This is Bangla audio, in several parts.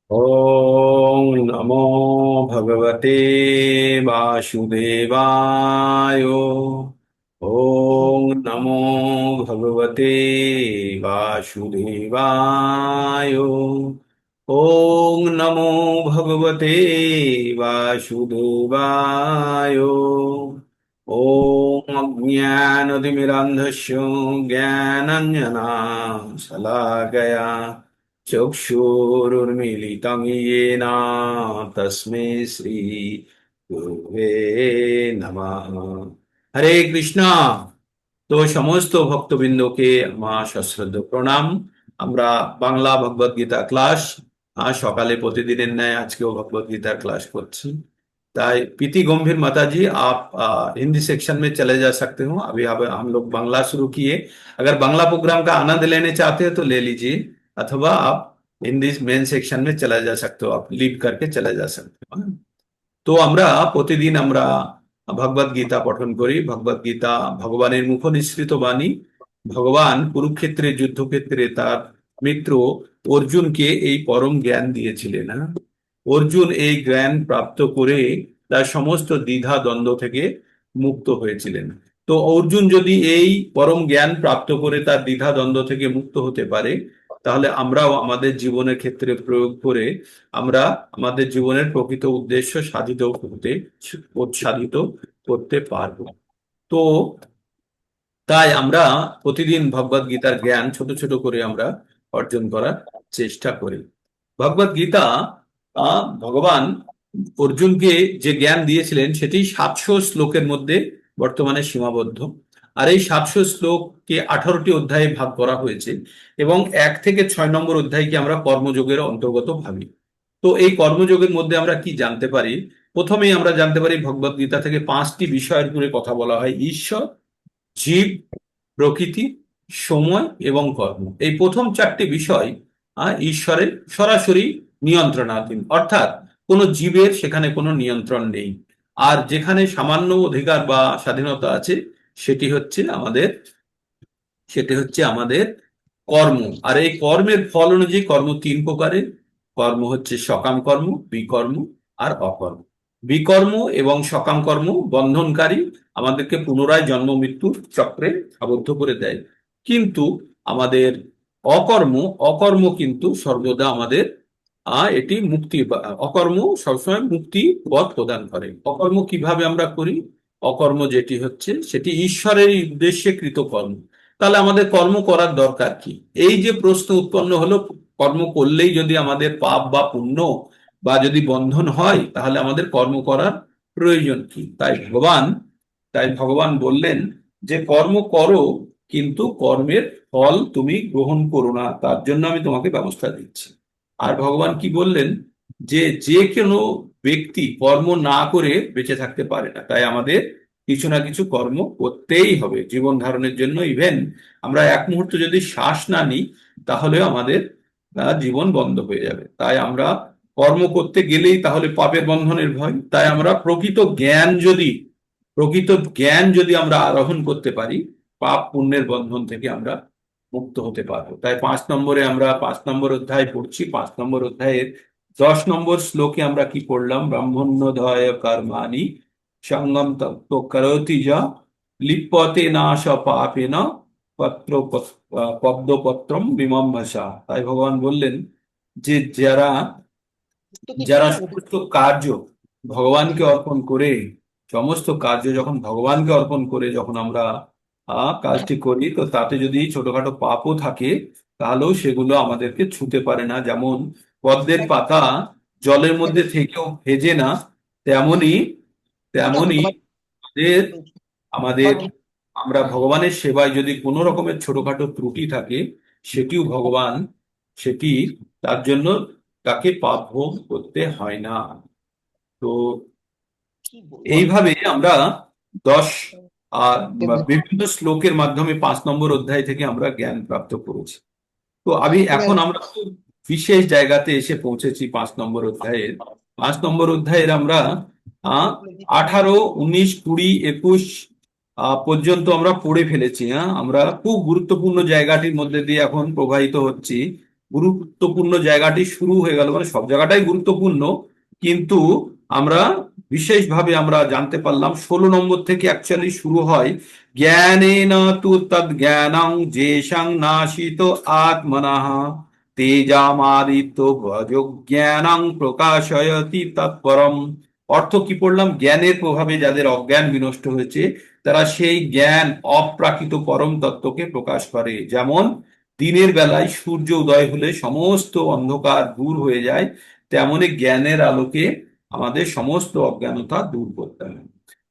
ॐ नमो भगवते वासुदेवाय। ॐ नमो भगवते वासुदेवाय। ॐ नमो भगवते वासुदेवाय। ॐ अज्ञानतिमिरान्धस्य ज्ञानाञ्जनशलाकया चक्षुरुन्मीलितं येन तस्मै श्री गुरुवे नमः। হরে কৃষ্ণ। তো সমস্ত ভক্তবৃন্দকে আমার সশ্রদ্ধ প্রণাম। আমরা বাংলা ভগবদ গীতা ক্লাস সকালে প্রতিদিনের ন্যায় আজকেও भगवद गीता क्लास করছি। ताई प्रीति गंभीर माता जी, आप हिंदी सेक्शन में चले जा सकते हो। अभी अब हम लोग बांग्ला शुरू किए। अगर बांग्ला प्रोग्राम का आनंद लेने चाहते हो तो ले लीजिए, अथवा आप हिंदी मेन सेक्शन में चला जा सकते हो, आप लीव करके चले जा सकते हो। তো আমরা প্রতিদিন আমরা ভগবদ গীতা পঠন করি। ভগবদ গীতা ভগবানের মুখ নিঃসৃত বাণী। ভগবান কুরুক্ষেত্রের যুদ্ধক্ষেত্রে তার মিত্র অর্জুনকে এই পরম জ্ঞান দিয়েছিলেন। হ্যাঁ, অর্জুন এই জ্ঞান প্রাপ্ত করে তার সমস্ত দ্বিধা দ্বন্দ্ব থেকে মুক্ত হয়েছিলেন। তো অর্জুন যদি এই পরম জ্ঞান প্রাপ্ত করে তার দ্বিধা দ্বন্দ্ব থেকে মুক্ত হতে পারে, তাহলে আমরাও আমাদের জীবনের ক্ষেত্রে প্রয়োগ করে আমরা আমাদের জীবনের প্রকৃত উদ্দেশ্য সাধিত করতে পারবো। তো তাই আমরা প্রতিদিন ভগবদ গীতার জ্ঞান ছোট ছোট করে আমরা অর্জন করার চেষ্টা করি। ভগবদ গীতা ভগবান অর্জুনকে যে জ্ঞান দিয়েছিলেন সেটি 700 শ্লোকের মধ্যে বর্তমানে সীমাবদ্ধ। আর এই 700 শ্লোককে 18টি অধ্যায়ে ভাগ করা হয়েছে, এবং 1 থেকে 6 নম্বর অধ্যায়কে আমরা কর্মযোগের অন্তর্গত ভাবি। তো এই কর্মযোগের মধ্যে আমরা কি জানতে পারি? প্রথমেই আমরা জানতে পারি ভগবদ গীতা থেকে 5টি বিষয়ের উপরে কথা বলা হয়: ঈশ্বর, জীব, প্রকৃতি, সময় এবং কর্ম। এই প্রথম 4টি বিষয় ঈশ্বরের সরাসরি নিয়ন্ত্রণাধীন, অর্থাৎ কোনো জীবের সেখানে কোনো নিয়ন্ত্রণ নেই। আর যেখানে সামান্য অধিকার বা স্বাধীনতা আছে সেটি হচ্ছে আমাদের কর্ম। আর এই কর্মের ফল অনুযায়ী কর্ম 3 প্রকারের। কর্ম হচ্ছে সকাম কর্ম, বিকর্ম আর অকর্ম। বিকর্ম এবং সকাম কর্ম বন্ধনকারী, আমাদেরকে পুনরায় জন্ম মৃত্যুর চক্রে আবদ্ধ করে দেয়। কিন্তু আমাদের অকর্ম অকর্ম কিন্তু সর্বদা আমাদের এটি মুক্তি, অকর্ম সবসময় মুক্তি পথ প্রদান করে। অকর্ম কিভাবে আমরা করি? অকর্ম যেটি হচ্ছে সেটি ঈশ্বরের উদ্দেশ্যে কৃত কর্ম। তাহলে আমাদের কর্ম করার দরকার কি? এই যে প্রশ্ন উৎপন্ন হলো, কর্ম করলেই যদি আমাদের পাপ বা পুণ্য বা যদি বন্ধন হয়, তাহলে আমাদের কর্ম করার প্রয়োজন কি? তাই ভগবান বললেন যে কর্ম করো, কিন্তু কর্মের ফল তুমি গ্রহণ করো না, তার জন্য আমি তোমাকে ব্যবস্থা দিচ্ছি। আর ভগবান কি বললেন? যে যে কোনো ব্যক্তি কর্ম না করে বেঁচে থাকতে পারে না। তাই আমাদের কিছু না কিছু কর্ম করতেই হবে জীবন ধারণের জন্য। ইভেন আমরা এক মুহূর্ত যদি শ্বাস না নিই, তাহলেও আমাদের জীবন বন্ধ হয়ে যাবে। তাই আমরা কর্ম করতে গেলেই তাহলে পাপের বন্ধনের ভয়। তাই আমরা প্রকৃত জ্ঞান যদি আমরা আরোহণ করতে পারি, পাপ পুণ্যের বন্ধন থেকে আমরা মুক্ত হতে পারবো। তাই 5 নম্বরে আমরা 5 নম্বর অধ্যায় পড়ছি। 5 নম্বর অধ্যায়ের 10 নম্বর শ্লোকে আমরা কি পড়লাম? ব্রাহ্মণ্যধায় কর্মাণি সঙ্গম তত্ত্ব করোতি যা লিপ্যতে নাশ পাপেন পত্র পদ্মপত্রম বিমম্বসা। তাই ভগবান বললেন যে যারা যারা সমস্ত কার্য ভগবানকে অর্পণ করে, সমস্ত কার্য যখন ভগবানকে অর্পণ করে যখন আমরা কাজটি করি, তো তাতে যদি ছোটখাটো পাপও থাকে, তাহলেও সেগুলো আমাদেরকে ছুঁতে পারে না। যেমন পদ্মের পাতা জলের মধ্যে থেকেও ভেজে না, তেমনি তেমনি আমাদের আমাদের আমরা ভগবানের সেবায় যদি কোনো রকমের ছোটখাটো ত্রুটি থাকে, সেটিও সেটি তার জন্য তাকে পাপ ভোগ করতে হয় না। তো এইভাবে আমরা 10 আর বিভিন্ন শ্লোকের মাধ্যমে 5 নম্বর অধ্যায় থেকে আমরা জ্ঞান প্রাপ্ত করেছি। তো এখন আমরা খুব বিশেষ জায়গাতে এসে পৌঁছেছি। 5 নম্বর অধ্যায়ের আমরা 18, 19, 20, 21 পর্যন্ত আমরা পড়ে ফেলেছি। আমরা খুব গুরুত্বপূর্ণ জায়গাটির মধ্যে দিয়ে এখন প্রবাহিত হচ্ছি। গুরুত্বপূর্ণ জায়গাটি শুরু হয়ে গেল, মানে সব জায়গাটাই গুরুত্বপূর্ণ, কিন্তু আমরা বিশেষভাবে আমরা জানতে পারলাম 16 নম্বর থেকে অ্যাকচুয়ালি শুরু হয়। জ্ঞানেন তু তদ জ্ঞানং যেষাং নাশিত আত্মনঃ তেজামাদিত্য জ্ঞানং প্রকাশয়তি তৎপরম। অর্থ কি পড়লাম? জ্ঞানের প্রভাবে যাদের অজ্ঞান বিনষ্ট হয়েছে তারা সেই জ্ঞান অপ্রাকৃত পরম তত্ত্বকে প্রকাশ করে। যেমন দিনের বেলায় সূর্য উদয় হলে সমস্ত অন্ধকার দূর হয়ে যায়, তেমনি জ্ঞানের আলোকে আমাদের সমস্ত অজ্ঞানতা দূর করতে হবে।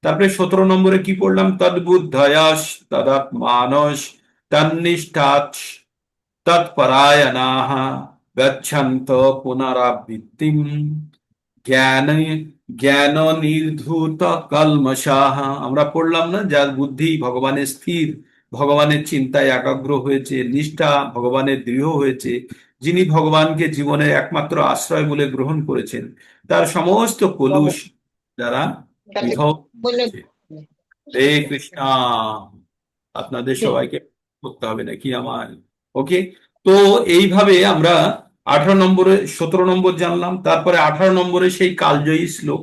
তারপরে 17 নম্বরে কি পড়লাম? তদ্বুদ্ধয়াস তদাত্মানস তন্নিষ্ঠাৎ তৎপরায়ণাঃ গচ্ছন্ত পুনরাবৃত্তিম জ্ঞান জ্ঞান নির্ধূত কল্মষাঃ। আমরা পড়লাম না, যার বুদ্ধি ভগবানের স্থির, ভগবানের চিন্তায় একাগ্র হয়েছে, নিষ্ঠা ভগবানের দৃঢ় হয়েছে, যিনি ভগবানকে জীবনের একমাত্র আশ্রয় বলে গ্রহণ করেছেন, তার সমস্ত কলুষ দ্বারা বিধৌ হয়েছে। হরে কৃষ্ণ। আপনাদের সবাইকে করতে হবে নাকি আমার? ওকে। তো এইভাবে আমরা 18 নম্বরে 17 নম্বর জানলাম। তারপরে 18 নম্বরে সেই কালজয়ী শ্লোক।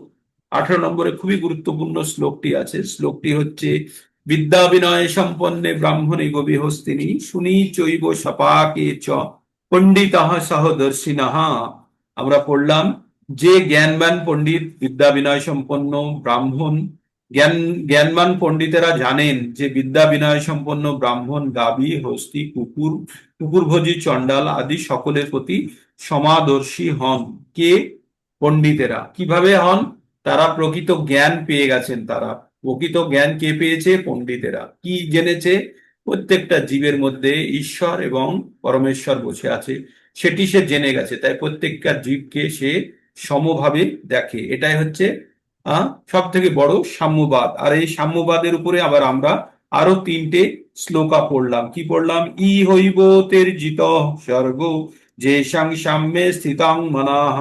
18 নম্বরে খুবই গুরুত্বপূর্ণ শ্লোকটি আছে। শ্লোকটি হচ্ছে, বিদ্যা বিনয় সম্পন্নে ব্রাহ্মণে গভীহস্তিনী শুনি চৈব সপাকে চ পণ্ডিতঃ সহদর্শিনঃ। আমরা পড়লাম যে জ্ঞানবান পণ্ডিত, বিদ্যা বিনয় সম্পন্ন ব্রাহ্মণ, জ্ঞানবান পণ্ডিতেরা জানেন যে বিদ্যা বিনয় সম্পন্ন ব্রাহ্মণ গাভী, হস্তি, কুকুরভোজী, চণ্ডাল আদি সকলের প্রতি সমাদর্শী হন। কে? পণ্ডিতেরা। কিভাবে হন? তারা প্রকৃত জ্ঞান পেয়ে গেছেন। তারা প্রকৃত জ্ঞান কে পেয়েছে? পণ্ডিতেরা। কি জেনেছে? প্রত্যেকটা জীবের মধ্যে ঈশ্বর এবং পরমেশ্বর বসে আছে, সেটি সে জেনে গেছে। তাই প্রত্যেকটা জীবকে সে সমভাবে দেখে। এটাই হচ্ছে সব থেকে বড় সাম্যবাদ। আর এই সাম্যবাদের উপরে আবার আমরা আরো 3টে শ্লোকা পড়লাম। কি পড়লাম? ই হইব তের জিত স্বর্গ যেষাং সাম্যে স্থিতাং মনাঃ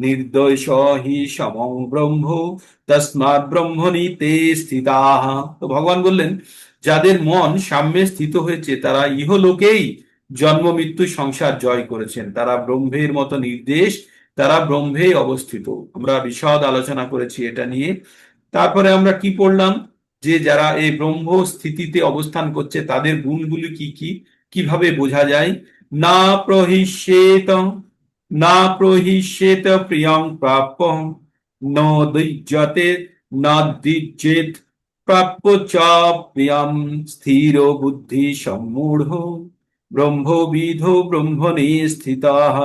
নির্দোষ হি সমং ব্রহ্ম তস্মাৎ ব্রহ্মণি তে স্থিতাঃ। তো ভগবান বললেন, যাদের মন সাম্যে স্থিত হয়েছে তারা ইহলোকেই জন্ম মৃত্যু সংসার জয় করেছেন, তারা ব্রহ্মের মতো নির্দেশ, তারা ব্রহ্মেই অবস্থিত। আমরা বিশদ আলোচনা করেছি এটা নিয়ে। তারপরে আমরা কি পড়লাম? যে যারা এই ব্রহ্ম স্থিতিতে অবস্থান করছে তাদের গুণগুলি কি কি, কিভাবে বোঝা যায়? না প্রহিষ্যেত না প্রহিষ্যেত প্রিয়ং প্রাপ্য ন দ্বিজতে না দ্বিজেত প্রাপ্য চ প্রিয়ম স্থির বুদ্ধি সম্মূঢ় ব্রহ্মবিধ ব্রহ্মণে স্থিতাঃ।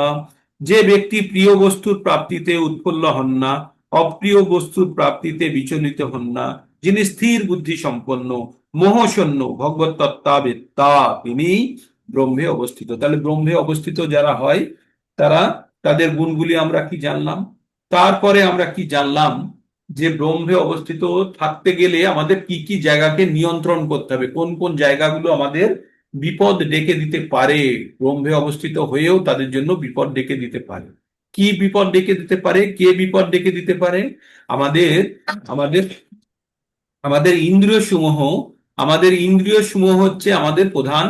যে ব্যক্তি প্রিয় বস্তুর প্রাপ্তিতে উৎফুল্ল হন না, অপ্রিয় বস্তুর প্রাপ্তিতে বিচলিত হন না, যিনি স্থির বুদ্ধি সম্পন্ন, মোহশূন্য, ভগবত তত্ত্বাবেত্তা, তিনি ব্রহ্মে অবস্থিত। তাহলে ব্রহ্মে অবস্থিত যারা হয় তারা, তাদের গুণগুলি আমরা কি জানলাম। তারপরে আমরা কি জানলাম? যে ব্রহ্মে অবস্থিত থাকতে গেলে আমাদের কি কি জায়গাকে নিয়ন্ত্রণ করতে হবে, কোন কোন জায়গাগুলো আমাদের বিপদ ডেকে দিতে পারে। ব্রহ্মে অবস্থিত হয়েও তাদের জন্য বিপদ ডেকে দিতে পারে। কি বিপদ ডেকে দিতে পারে? কে বিপদ ডেকে দিতে পারে? আমাদের আমাদের আমাদের ইন্দ্রিয় সমূহ। আমাদের ইন্দ্রিয় সমূহ হচ্ছে আমাদের প্রধান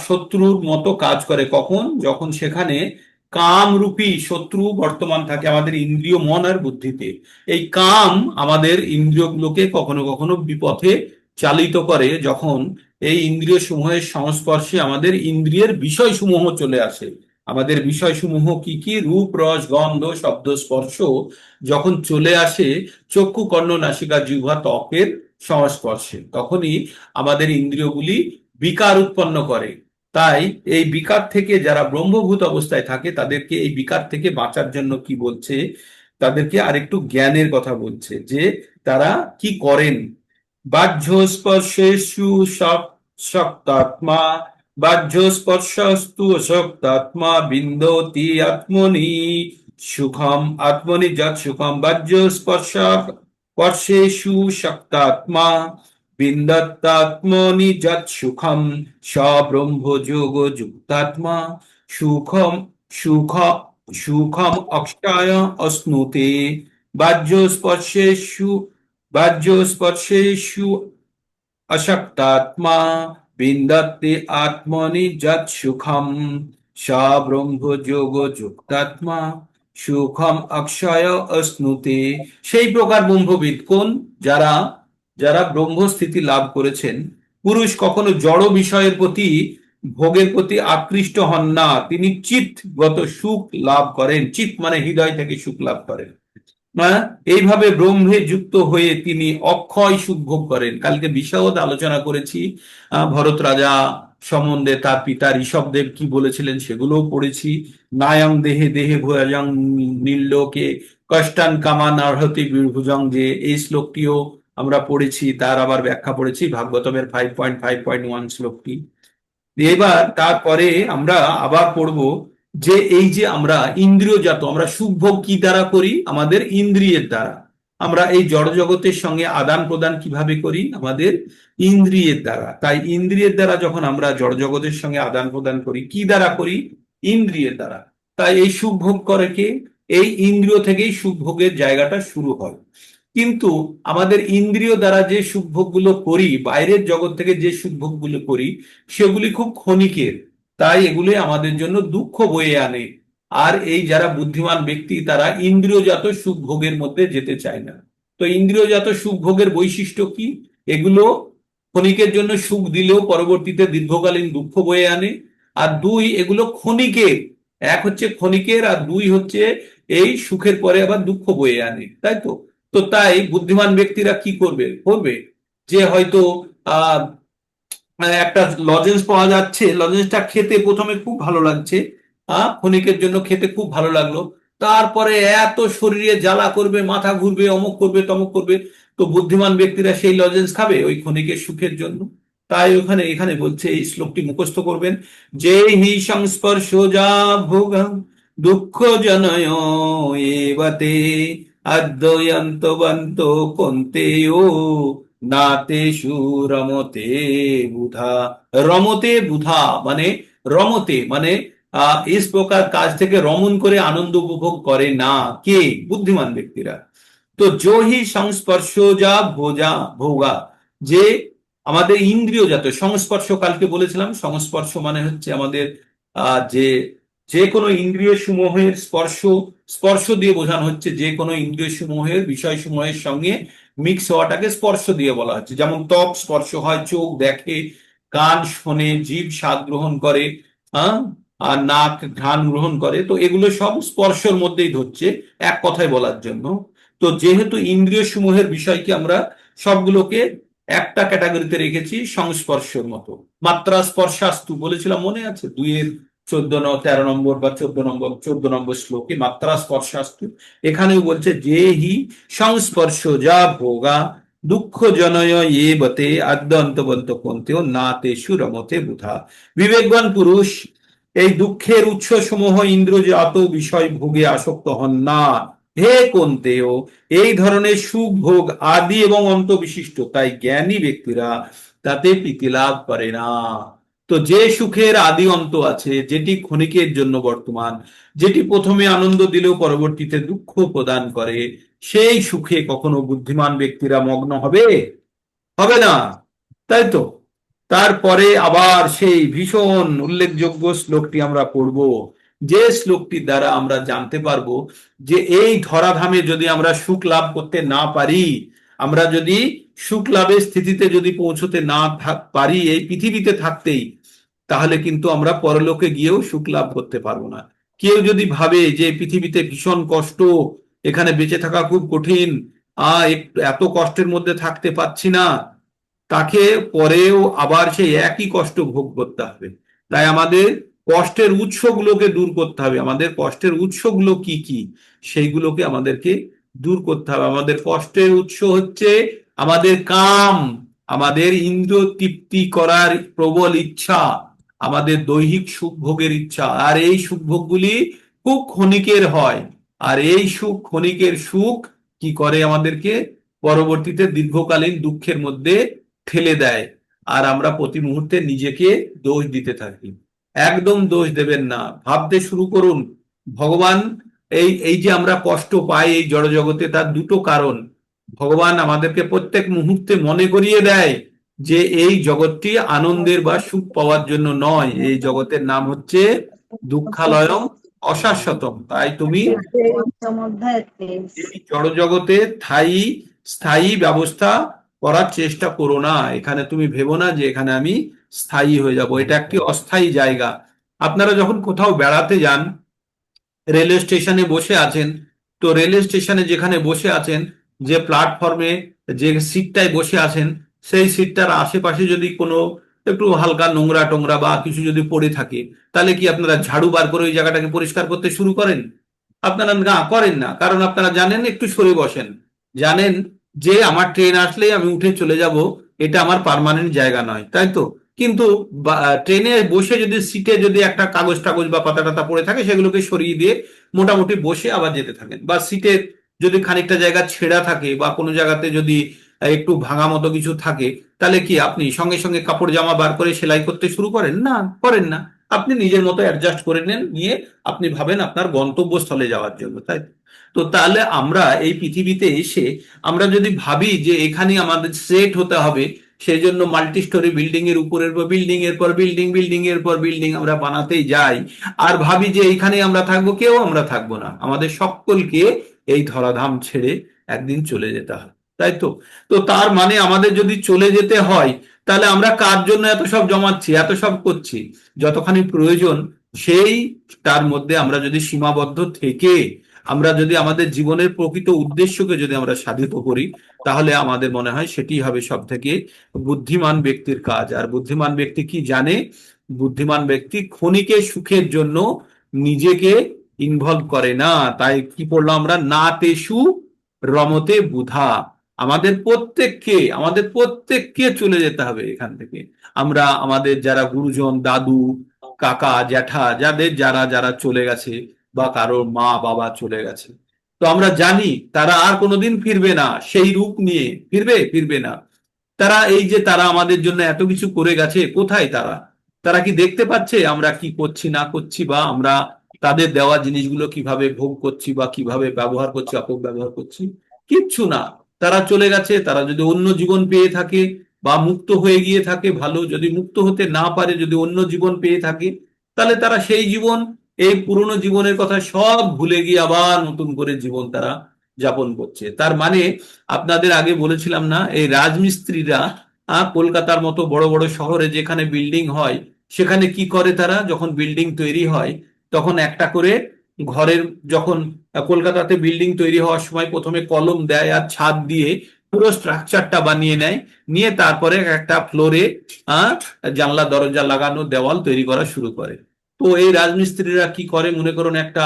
শত্রুর মতো কাজ করে। কখন? যখন সেখানে কামরূপী শত্রু বর্তমান থাকে আমাদের ইন্দ্রিয়, মন আর বুদ্ধিতে। এই কাম আমাদের ইন্দ্রিয়গুলোকে কখনো কখনো বিপথে চালিত করে, যখন এই ইন্দ্রিয় সমূহের সংস্পর্শে আমাদের ইন্দ্রিয়ের বিষয়সমূহ চলে আসে। আমাদের বিষয়সমূহ কি কি? রূপ, রস, গন্ধ, শব্দ, স্পর্শ যখন চলে আসে চক্ষু, কর্ণ, নাসিকা, জিহ্বা, ত্বকের সংস্পর্শে, তখনই আমাদের ইন্দ্রিয়গুলি বিকার উৎপন্ন করে। তাই এই বিকার থেকে যারা ব্রহ্মভূত অবস্থায় থাকে তাদেরকে এই বিকার থেকে বাঁচার জন্য কি বলছে? তাদেরকে আরেকটু জ্ঞানের কথা বলছে, যে তারা কি করেন। বাহ্য স্পর্শেষু শক্তাত্মা বাহ্য স্পর্শস্তু অশক্তাত্মা বিন্দতি আত্মনি সুখম আত্মনি যৎ সুখম বাহ্য স্পর্শেষু শক্তাত্মা বিন্দত্তাত্মনি যৎ সুখম স ব্রহ্মযোগ যুক্তাত্মা সুখম সুখ সুখম অক্ষয় অশ্নুতে বাহ্য স্পর্শেষু বাহ্য স্পর্শেষু অশক্তাত্মা বিন্দতে আত্মনি যৎ সুখম সা ব্রহ্ম যোগ যুক্তাত্মা সুখম অক্ষয় অশ্নুতে। সেই প্রকার ব্রহ্মবিদ কোন? যারা যারা ব্রহ্মস্থিতি লাভ করেছেন। পুরুষ কখনো জড় বিষয়ের প্রতি, ভোগের প্রতি আকৃষ্ট হন না, তিনি চিৎগত সুখ লাভ করেন। চিৎ মানে হৃদয় থেকে সুখ লাভ করেন। হ্যাঁ, এইভাবে ব্রহ্মে যুক্ত হয়ে তিনি অক্ষয় সুখ ভোগ করেন। কালকে বিশদ আলোচনা করেছি ভরত রাজা সম্বন্ধে, তার পিতা ঋষভদেব কি বলেছিলেন সেগুলোও পড়েছি। নায়ং দেহে দেহে ভুজং নীল্লোকে কষ্টান কামান অর্হতি বিভুজং, যে এই শ্লোকটিও আমরা পড়েছি, তার আবার ব্যাখ্যা পড়েছি ভাগবতমের 5.5.1 শ্লোকটি। এবার তারপরে আমরা আবার পড়ব যে এই যে আমরা ইন্দ্রিয়জাত, আমরা সুখ ভোগ কি দ্বারা করি? আমাদের ইন্দ্রিয়ের দ্বারা। আমরা এই জড় জগতের সঙ্গে আদান প্রদান কিভাবে করি? আমাদের ইন্দ্রিয়ের দ্বারা। তাই ইন্দ্রিয়ের দ্বারা যখন আমরা জড় জগতের সঙ্গে আদান প্রদান করি, কি দ্বারা করি? ইন্দ্রিয়ের দ্বারা। তাই এই সুখ ভোগ করে কে? এই ইন্দ্রিয় থেকেই সুখ ভোগের জায়গাটা শুরু হয়। কিন্তু আমাদের ইন্দ্রিয় দ্বারা যে সুখভোগগুলো করি, বাইরের জগৎ থেকে যে সুখভোগগুলো করি, সেগুলি খুব ক্ষণিকের। তাই এগুলি আমাদের জন্য দুঃখ বয়ে আনে। আর এই যারা বুদ্ধিমান ব্যক্তি, তারা ইন্দ্রিয়জাত সুখ ভোগের মধ্যে যেতে চায় না। তো ইন্দ্রিয়জাত সুখ ভোগের বৈশিষ্ট্য কি? এগুলো ক্ষণিকের জন্য সুখ দিলেও পরবর্তীতে দীর্ঘকালীন দুঃখ বয়ে আনে। আর দুই, এগুলো ক্ষণিকের। এক হচ্ছে ক্ষণিকের, আর দুই হচ্ছে এই সুখের পরে আবার দুঃখ বয়ে আনে, তাই তো? তো তাই বুদ্ধিমান ব্যক্তিরা কি করবে করবে যে হয়তো আহ একটা লজেন্স পাওয়া যাচ্ছে, লজেন্সটা খেতে প্রথমে খুব ভালো লাগছে, ক্ষণিকের জন্য খেতে খুব ভালো লাগলো, তারপরে এত শরীরে জ্বালা করবে, মাথা ঘুরবে, অমুক করবে, তমুক করবে। তো বুদ্ধিমান ব্যক্তিরা সেই লজেন্স খাবে ওই ক্ষণিকের সুখের জন্য। তাই ওখানে এখানে বলছে, এই শ্লোকটি মুখস্থ করবেন, যে হি সংস্পর্শ যা ভোগম দুঃখ জনয় এবাতে আদ্যন্তবন্ত কন্তেয় নাতেষু রমতে বুধা। রমতে বুধা মানে, রমতে মানে ইস প্রকার কাজ থেকে রমন করে আনন্দ উপভোগ করে না। কে? বুদ্ধিমান ব্যক্তিরা। তো জহি সংস্পর্শ যা ভোজা ভোগা, যে আমাদের ইন্দ্রিয়জাত সংস্পর্শ, কালকে বলেছিলাম সংস্পর্শ মানে হচ্ছে আমাদের যে যে কোনো ইন্দ্রিয় সমূহের স্পর্শ। স্পর্শ দিয়ে বোঝানো হচ্ছে যে কোনো ইন্দ্রিয় সমূহের বিষয় সমূহের সঙ্গে মিক্স হওয়াটাকে স্পর্শ দিয়ে বলা হচ্ছে। যেমন ত্বক স্পর্শ হয়, চোখ দেখে, কান শোনে, জিভ স্বাদ গ্রহণ করে, হ্যাঁ, আর নাক ঘ্রাণ গ্রহণ করে। তো এগুলো সব স্পর্শের মধ্যেই ধরছে, এক কথায় বলার জন্য। তো যেহেতু ইন্দ্রিয় সমূহের বিষয়কে আমরা সবগুলোকে একটা ক্যাটাগরিতে রেখেছি সংস্পর্শের মতো। মাত্রা স্পর্শাস্তু বলেছিলাম, মনে আছে? 2-13 নম্বর বা 14 নম্বর শ্লোকে মাত্রা স্পর্শাস্তু। এখানেও বলছে যে হি সংস্পর্শ যা ভোগা দুঃখ জনয় এ বতে আদ্য অন্তবন্ত কন্তেও না তেষু রমতে বুধা। বিবেকবান পুরুষ এই দুঃখের উৎস সমূহ ইন্দ্রজাত বিষয় ভোগে আসক্ত হন না। হে কন্তেয়, এই ধরনের সুখ ভোগ আদি এবং অন্ত বিশিষ্ট, তাই জ্ঞানী ব্যক্তিরা তাতে প্রীতি লাভ করে না। তো যে সুখের আদি অন্ত আছে, যেটি ক্ষণিকের জন্য বর্তমান, যেটি প্রথমে আনন্দ দিলেও পরবর্তীতে দুঃখ প্রদান করে, সেই সুখে কখনো বুদ্ধিমান ব্যক্তিরা মগ্ন হবে? হবে না, তাই তো? তারপরে আবার সেই ভীষণ উল্লেখযোগ্য শ্লোকটি আমরা পড়ব, যে শ্লোকটির দ্বারা আমরা জানতে পারবো যে এই ধরাধামে যদি আমরা সুখ লাভ করতে না পারি, আমরা যদি সুখ লাভের স্থিতিতে যদি পৌঁছতে না পারি এই পৃথিবীতে থাকতেই, তাহলে কিন্তু আমরা পরলোকে গিয়েও সুখ লাভ করতে পারবো না। কেউ যদি ভাবে যে পৃথিবীতে ভীষণ কষ্ট, এখানে বেঁচে থাকা খুব কঠিন, এত কষ্টের মধ্যে থাকতে পারছি না, তাকে পরেও আবার সেই একই কষ্ট ভোগ করতে হবে। তাই আমাদের কষ্টের উৎসগুলোকে দূর করতে হবে। আমাদের কষ্টের উৎসগুলো কি কি, সেইগুলোকে আমাদেরকে দূর করতে হবে। আমাদের কষ্টের উৎস হচ্ছে আমাদের কাম, আমাদের ইন্দ্রিয় তৃপ্তি করার প্রবল ইচ্ছা, আমাদের দৈহিক সুখ ভোগের ইচ্ছা। আর এই সুখ ভোগগুলি খুব ক্ষণিকের হয়। আর এই সুখ, ক্ষণিকের সুখ কি করে? আমাদেরকে পরবর্তীতে দীর্ঘকালীন দুঃখের মধ্যে ঠেলে দেয়। আর আমরা প্রতি মুহূর্তে নিজেকে দোষ দিতে থাকি। একদম দোষ দেবেন না, ভাবতে শুরু করুন ভগবান এই এই যে আমরা কষ্ট পাই এই জড় জগতে, তার দুটো কারণ। ভগবান আমাদেরকে প্রত্যেক মুহূর্তে মনে করিয়ে দেয় যে এই জগৎটি আনন্দের বা সুখ পাওয়ার জন্য নয়। এই জগতের নাম হচ্ছে দুঃখালয়ং অশাশ্বতম। তাই তুমি অধ্যায় 23। এই জড়জগতে স্থায়ী ব্যবস্থা করার চেষ্টা করো না। এখানে তুমি ভেবো না যে এখানে আমি স্থায়ী হয়ে যাব, এটা একটি অস্থায়ী জায়গা। আপনারা যখন কোথাও বেড়াতে যান, রেলওয়ে স্টেশনে বসে আছেন, তো রেলওয়ে স্টেশনে যেখানে বসে আছেন, যে প্ল্যাটফর্মে যে সিটটায় বসে আছেন, সেই সিটটার আশেপাশে যদি কোনো একটু হালকা নোংরা টোংরা বা কিছু যদি পড়ে থাকে, তাহলে কি আপনারা ঝাড়ু বার করে ওই জায়গাটাকে পরিষ্কার করতে শুরু করেন? আপনারা না করেন না, কারণ আপনারা জানেন একটু সরে বসেন, জানেন যে আমার ট্রেন আসলেই আমি উঠে চলে যাব, এটা আমার পার্মানেন্ট জায়গা নয়, তাই তো? কিন্তু ট্রেনে বসে যদি সিটে যদি একটা কাগজ টাগজ বা পাতা টাতা পড়ে থাকে, সেগুলোকে সরিয়ে দিয়ে মোটামুটি বসে আবার যেতে থাকেন। বা সিটের যদি খানিকটা জায়গা ছেঁড়া থাকে বা কোনো জায়গাতে যদি একটু ভাঙা মতো কিছু থাকে, তাহলে কি আপনি সঙ্গে সঙ্গে কাপড় জামা বার করে সেলাই করতে শুরু করেন? না, করেন না। আপনি নিজের মতো অ্যাডজাস্ট করে নেন, নিয়ে আপনি ভাবেন আপনার গন্তব্যস্থলে যাওয়ার জন্য, তাই তো? তো তাহলে আমরা এই পৃথিবীতে এসে আমরা যদি ভাবি যে এখানে আমাদের সেট হতে হবে, সেই জন্য মাল্টি স্টোরি বিল্ডিং এর উপরের পর বিল্ডিং এর পর বিল্ডিং, বিল্ডিং এর পর বিল্ডিং আমরা বানাতেই যাই, আর ভাবি যে এইখানে আমরা থাকবো, কেউ আমরা থাকবো না, আমাদের সকলকে এই ধরাধাম ছেড়ে একদিন চলে যেতে হবে, তাই তো? তো তার মানে আমাদের যদি চলে যেতে হয়, তাহলে আমরা কার জন্য এত সব জমাচ্ছি, এত সব করছি? যতখানি প্রয়োজন সেই তার মধ্যে আমরা যদি সীমাবদ্ধ থেকে আমরা যদি আমাদের জীবনের প্রকৃত উদ্দেশ্যকে যদি আমরা সাধিত করি, তাহলে আমাদের মনে হয় সেটি হবে সব থেকে বুদ্ধিমান ব্যক্তির কাজ। আর বুদ্ধিমান ব্যক্তি কি জানে? বুদ্ধিমান ব্যক্তি ক্ষণিকের সুখের জন্য নিজেকে ইনভলভ করে না। তাই কি পড়লাম আমরা? না তেষু রমতে বুধা। আমাদের প্রত্যেককে চলে যেতে হবে এখান থেকে। আমরা আমাদের যারা গুরুজন, দাদু, কাকা, জ্যাঠা, যাদের যারা যারা চলে গেছে, বা কারোর মা বাবা চলে গেছে, তো আমরা জানি তারা আর কোনোদিন ফিরবে না সেই রূপ নিয়ে। ফিরবে না। তারা এই যে তারা আমাদের জন্য এত কিছু করে গেছে, কোথায় তারা? তারা কি দেখতে পাচ্ছে আমরা কি করছি না করছি, বা আমরা তাদের দেওয়া জিনিসগুলো কিভাবে ভোগ করছি বা কিভাবে ব্যবহার করছি, অপব্যবহার করছি? কিচ্ছু না। তারা চলে গেছে। তারা যদি অন্য জীবন পেয়ে থাকে বা মুক্ত হয়ে গিয়ে থাকে ভালো, যদি মুক্ত হতে না পারে, যদি অন্য জীবন পেয়ে থাকে, তাহলে তারা সেই জীবন, এই পুরনো জীবনের কথা সব ভুলে গিয়ে আবার নতুন করে জীবন তারা যাপন করছে। তার মানে আপনাদের আগে বলেছিলাম না, এই রাজমিস্ত্রিরা কলকাতার মতো বড় বড় শহরে যেখানে বিল্ডিং হয়, সেখানে কি করে? তারা যখন বিল্ডিং তৈরি হয়, তখন একটা করে ঘরের, যখন কলকাতাতে বিল্ডিং তৈরি হওয়ার সময় প্রথমে কলম দেয় আর ছাদ দিয়ে পুরো স্ট্রাকচারটা বানিয়ে নেয়, নিয়ে তারপরে একটা ফ্লোরে আহ জানলা দরজা লাগানো দেওয়াল তৈরি করা শুরু করে। তো এই রাজমিস্ত্রিরা কি করে? মনে করুন একটা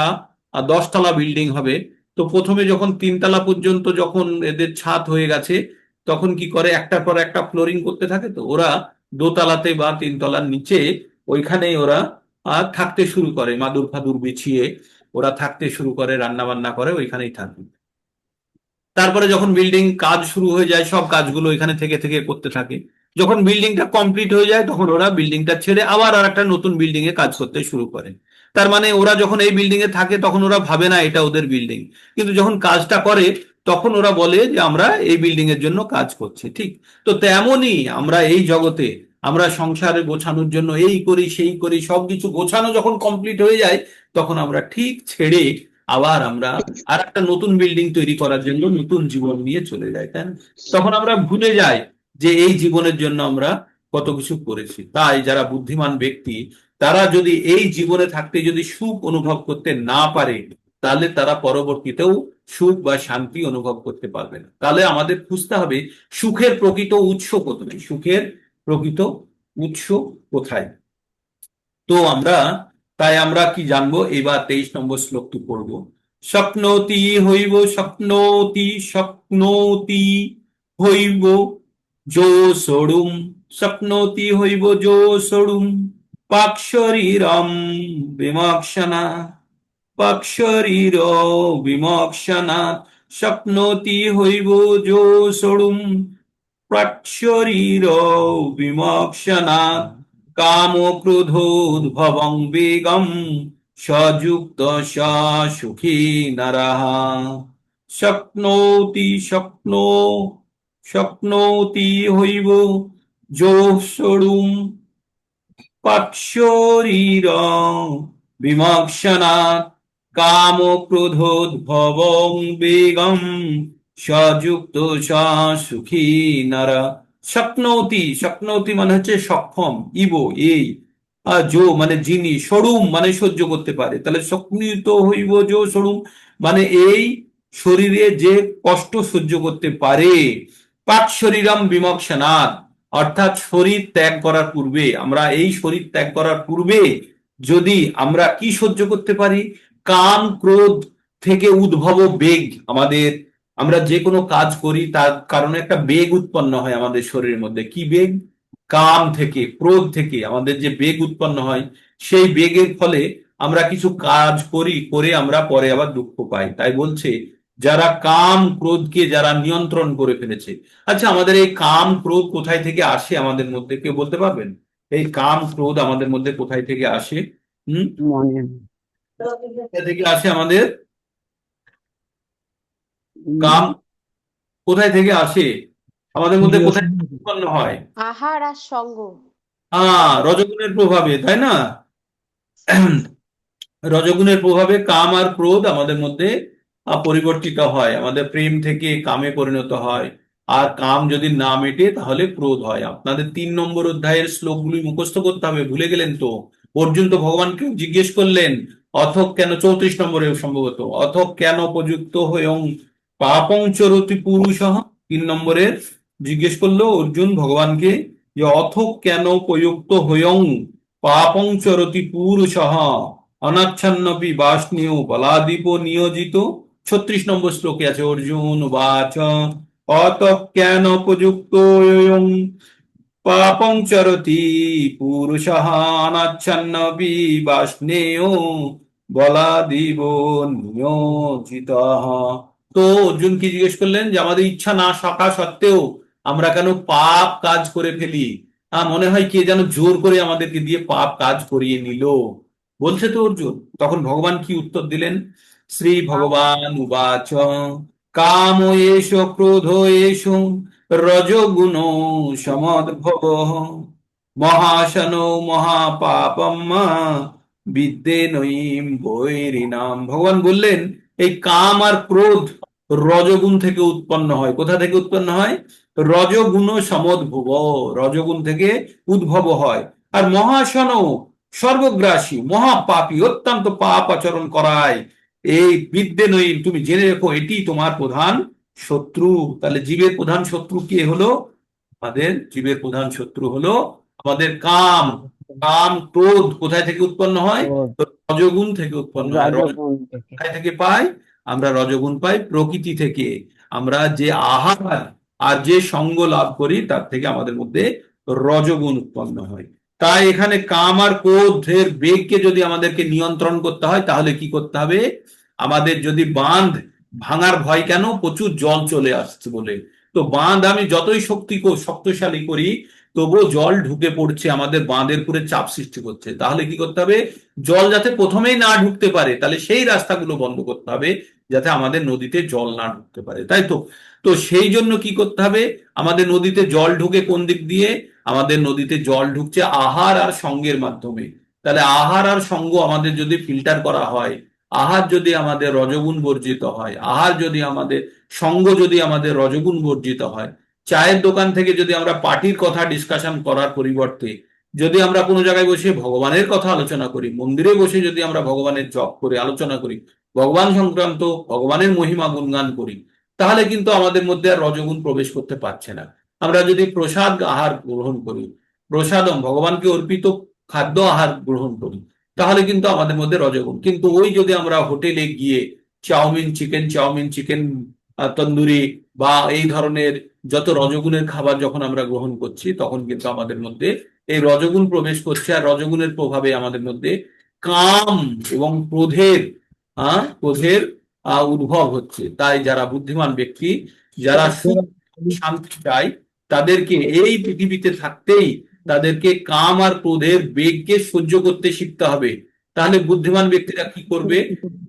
10 তলা বিল্ডিং হবে, তো প্রথমে যখন 3 তলা পর্যন্ত যখন এদের ছাদ হয়ে গেছে, তখন কি করে? একটার পর একটা ফ্লোরিং করতে থাকে। তো ওরা দোতলাতে বা 3 তলার নিচে ওইখানেই ওরা থাকতে শুরু করে, মাদুর ফাদুর বিছিয়ে ওরা থাকতে শুরু করে, রান্না বান্না করে, ওইখানেই থাকে। তারপরে যখন বিল্ডিং কাজ শুরু হয়ে যায়, সব কাজগুলো এখানে থেকে থেকে করতে থাকে। যখন বিল্ডিংটা কমপ্লিট হয়ে যায়, তখন ওরা বিল্ডিংটা ছেড়ে আবার আর একটা নতুন বিল্ডিং এ কাজ করতে শুরু করে। তার মানে ওরা যখন এই বিল্ডিং এ থাকে, তখন ওরা ভাবে না এটা ওদের বিল্ডিং, কিন্তু যখন কাজটা করে, তখন ওরা বলে যে আমরা এই বিল্ডিং এর জন্য কাজ করছি, ঠিক? তো তেমনই আমরা এই জগতে, আমরা সংসারে গোছানোর জন্য এই করি সেই করি, সবকিছু গোছানো যখন কমপ্লিট হয়ে যায়, তখন আমরা ঠিক ছেড়ে আবার আমরা আর একটা নতুন বিল্ডিং তৈরি করার জন্য নতুন জীবন নিয়ে চলে যাই, তাই না? তখন আমরা ভুলে যাই যে এই জীবনের জন্য আমরা কত কিছু করেছি। তাই যারা বুদ্ধিমান ব্যক্তি, তারা যদি এই জীবনে থাকতে যদি সুখ অনুভব করতে না পারে, তাহলে তারা পরবর্তীতেও সুখ বা শান্তি অনুভব করতে পারবে না। তাহলে আমাদের খুঁজতে হবে সুখের প্রকৃত উৎস কোথায়, সুখের প্রকৃত উৎস কোথায়। তো আমরা, তাই আমরা কি জানবো? এবার 23 নম্বর শ্লোকটি পড়বো। স্বপ্নতি হইব যো সড়ুম, স্বপ্নতি হইব যো সড়ুম, পাক শরীরম বিমক্ষণা, পাক শরীর বিমক্ষণা, স্বপ্নতি হইব যো সড়ুম, প্রাক শরীর বিমক্ষণা, কাম ক্রোধোদ্ভবং বেগম, সযুক্ত স সুখী নরঃ। শক্নোতি স্বপ্ন শক্নোতি হইব যো সড়ুম, পাক শরীর বিমর্শনাৎ কাম ক্রোধোদ্ভবং বেগম সযুক্ত সা সুখী নারা। শক্নৌতি, শক্নৌতি মানে হচ্ছে সক্ষম, ইবো এই, আর জো মানে যিনি, সরুম মানে সহ্য করতে পারে, তাহলে শক্নিত হইব জো সরুম মানে এই শরীরে যে কষ্ট সহ্য করতে পারে। পাক শরীরম বিমর্শনাৎ অর্থাৎ শরীর ত্যাগ করার পূর্বে, আমরা এই শরীর ত্যাগ করার পূর্বে যদি আমরা কি সহ্য করতে পারি, কাম ক্রোধ থেকে উদ্ভব বেগ আমাদের, আমরা যে কোনো কাজ করি তার কারণে একটা বেগ উৎপন্ন হয় আমাদের শরীরের মধ্যে। কি বেগ? কাম থেকে ক্রোধ থেকে আমাদের যে বেগ উৎপন্ন হয়, সেই বেগের ফলে আমরা কিছু কাজ করি, করে আমরা পরে আবার দুঃখ পাই। তাই বলছে যারা কাম ক্রোধকে যারা নিয়ন্ত্রণ করে ফেলেছে। আচ্ছা, আমাদের এই কাম ক্রোধ কোথায় থেকে আসে আমাদের মধ্যে, কেউ বলতে পারবেন? এই কাম ক্রোধ আমাদের মধ্যে কোথায় থেকে আসে? হুম, মনে কোথা থেকে আসে আমাদের উম, কাম? কোথায় থেকে আসে আমাদের মধ্যে, কোথায় থেকে উৎপন্ন হয়? আহার আর সঙ্গ। রজগুণের প্রভাবে, তাই না? রজগুণের প্রভাবে কাম আর ক্রোধ আমাদের মধ্যে পরিবর্তিত হয়, আমাদের প্রেম থেকে কামে পরিণত হয়। আর কাম যদি না মেটে তাহলে ক্রোধ হয়। আপনাদের 3 নম্বর অধ্যায়ের শ্লোকগুলি মুখস্থ করতে হবে, ভুলে গেলেন তো? অর্জুন তো ভগবানকে জিজ্ঞেস করলেন, অথক কেন, 34 নম্বরে সম্ভবত, অথক কেন উপযুক্ত হয়ং পাপং চরতি পুরুষঃ। 3 নম্বরের জিজ্ঞেস করলো অর্জুন ভগবানকে যে অথক কেন উপযুক্ত হয়ং পাপং চরতি পুরুষঃ অনাচ্ছন্নপি বাষ্ণীয় বলাদীপ নিয়োজিত। 36 নম্বর শ্লোকে আছে, অর্জুন উবাচ অত কেন উপযুক্ত পাপং চরতি পুরুষঃ অনাচ্ছন্নপি বাষ্ণেয় বলাদীপ নিয়োজিত। তো অর্জুন কি জিজ্ঞেস করলেন যে আমাদের ইচ্ছা না থাকা সত্ত্বেও আমরা কেন পাপ কাজ করে ফেলি? মনে হয় কে যেন জোর করে আমাদেরকে দিয়ে পাপ কাজ করিয়ে নিল, বলছে তো অর্জুন। তখন ভগবান কি উত্তর দিলেন? শ্রী ভগবান উবাচ কাম এষ ক্রোধ এষ রজগুণ সমদ্ভব মহাশন মহাপাপম বিদ্যে নৈম বৈরিনাম। ভগবান বললেন এই কাম আর ক্রোধ রজগুণ থেকে উৎপন্ন হয়। কোথা থেকে উৎপন্ন হয়? রজগুণ সমদ্ভব, রজগুণ থেকে উদ্ভব হয়। আর মহাশন সর্বগ্রাসী, মহাপাপী, অত্যন্ত পাপ আচরণ করায়। এই বিদ্যে নই, তুমি জেনে রেখো এটি তোমার প্রধান শত্রু। তাহলে জীবের প্রধান শত্রু কে হলো? আমাদের জীবের প্রধান শত্রু হলো আমাদের কাম। কাম ক্রোধ কোথায় থেকে উৎপন্ন হয়? রজগুণ থেকে উৎপন্ন হয়। রাজগুণ থেকে। কোথায় থেকে পাই আমরা রজগুণ? পাই প্রকৃতি থেকে। আমরা যে আহার আর যে সঙ্গ লাভ করি তার থেকে আমাদের মধ্যে রজগুণ উৎপন্ন হয়। তাই এখানে কাম আর ক্রোধের বেগকে যদি আমাদেরকে নিয়ন্ত্রণ করতে হয় তাহলে কি করতে হবে? আমাদের যদি বাঁধ ভাঙার ভয়, কেন? প্রচুর জল চলে আসছে বলে। তো বাঁধ আমি যতই শক্তিশালী করি তবুও জল ঢুকে পড়ছে, আমাদের বাঁধের পুরো চাপ সৃষ্টি করছে। তাহলে কি করতে হবে? জল যাতে প্রথমেই না ঢুকতে পারে, তাহলে সেই রাস্তাগুলো বন্ধ করতে হবে যাতে আমাদের নদীতে জল না ঢুকতে পারে, তাই তো? তো সেই জন্য কি করতে হবে? আমাদের নদীতে জল ঢুকে কোন দিক দিয়ে? আমাদের নদীতে জল ঢুকছে আহার আর সঙ্গের মাধ্যমে। তাহলে আহার আর সঙ্গ আমাদের যদি ফিল্টার করা হয়, আহার যদি আমাদের রজগুণ বর্জিত হয়, আহার যদি আমাদের, সঙ্গ যদি আমাদের রজগুণ বর্জিত হয়, চায়ের দোকান থেকে যদি আমরা পার্টির কথা ডিসকাশন করার পরিবর্তে যদি আমরা কোনো জায়গায় বসে ভগবানের কথা আলোচনা করি, মন্দিরে বসে যদি আমরা ভগবানের জপ করে আলোচনা করি, ভগবান সংক্রান্ত ভগবানের মহিমা গুণগান করি, তাহলে কিন্তু আমাদের মধ্যে আর রজগুণ প্রবেশ করতে পারছে না। আমরা যদি প্রসাদ আহার গ্রহণ করি, প্রসাদম ভগবানকে অর্পিত খাদ্য আহার গ্রহণ করি, তাহলে কিন্তু আমাদের মধ্যে রজগুণ। কিন্তু ওই যদি আমরা হোটেলে গিয়ে চাউমিন চিকেন তন্দুরি বা এই ধরনের যত রজগুণের খাবার যখন আমরা গ্রহণ করছি, তখন কিন্তু আমাদের মধ্যে এই রজগুণ প্রবেশ করছে। আর রজগুণের প্রভাবে আমাদের মধ্যে কাম এবং ক্রোধের উদ্ভব হচ্ছে। তাই যারা বুদ্ধিমান ব্যক্তি, যারা সুখ শান্তি চায়, তাদেরকে এই পৃথিবীতে থাকতেই তাদেরকে কাম আর ক্রোধের বেগকে সহ্য করতে শিখতে হবে। তাহলে বুদ্ধিমান ব্যক্তিরা কি করবে?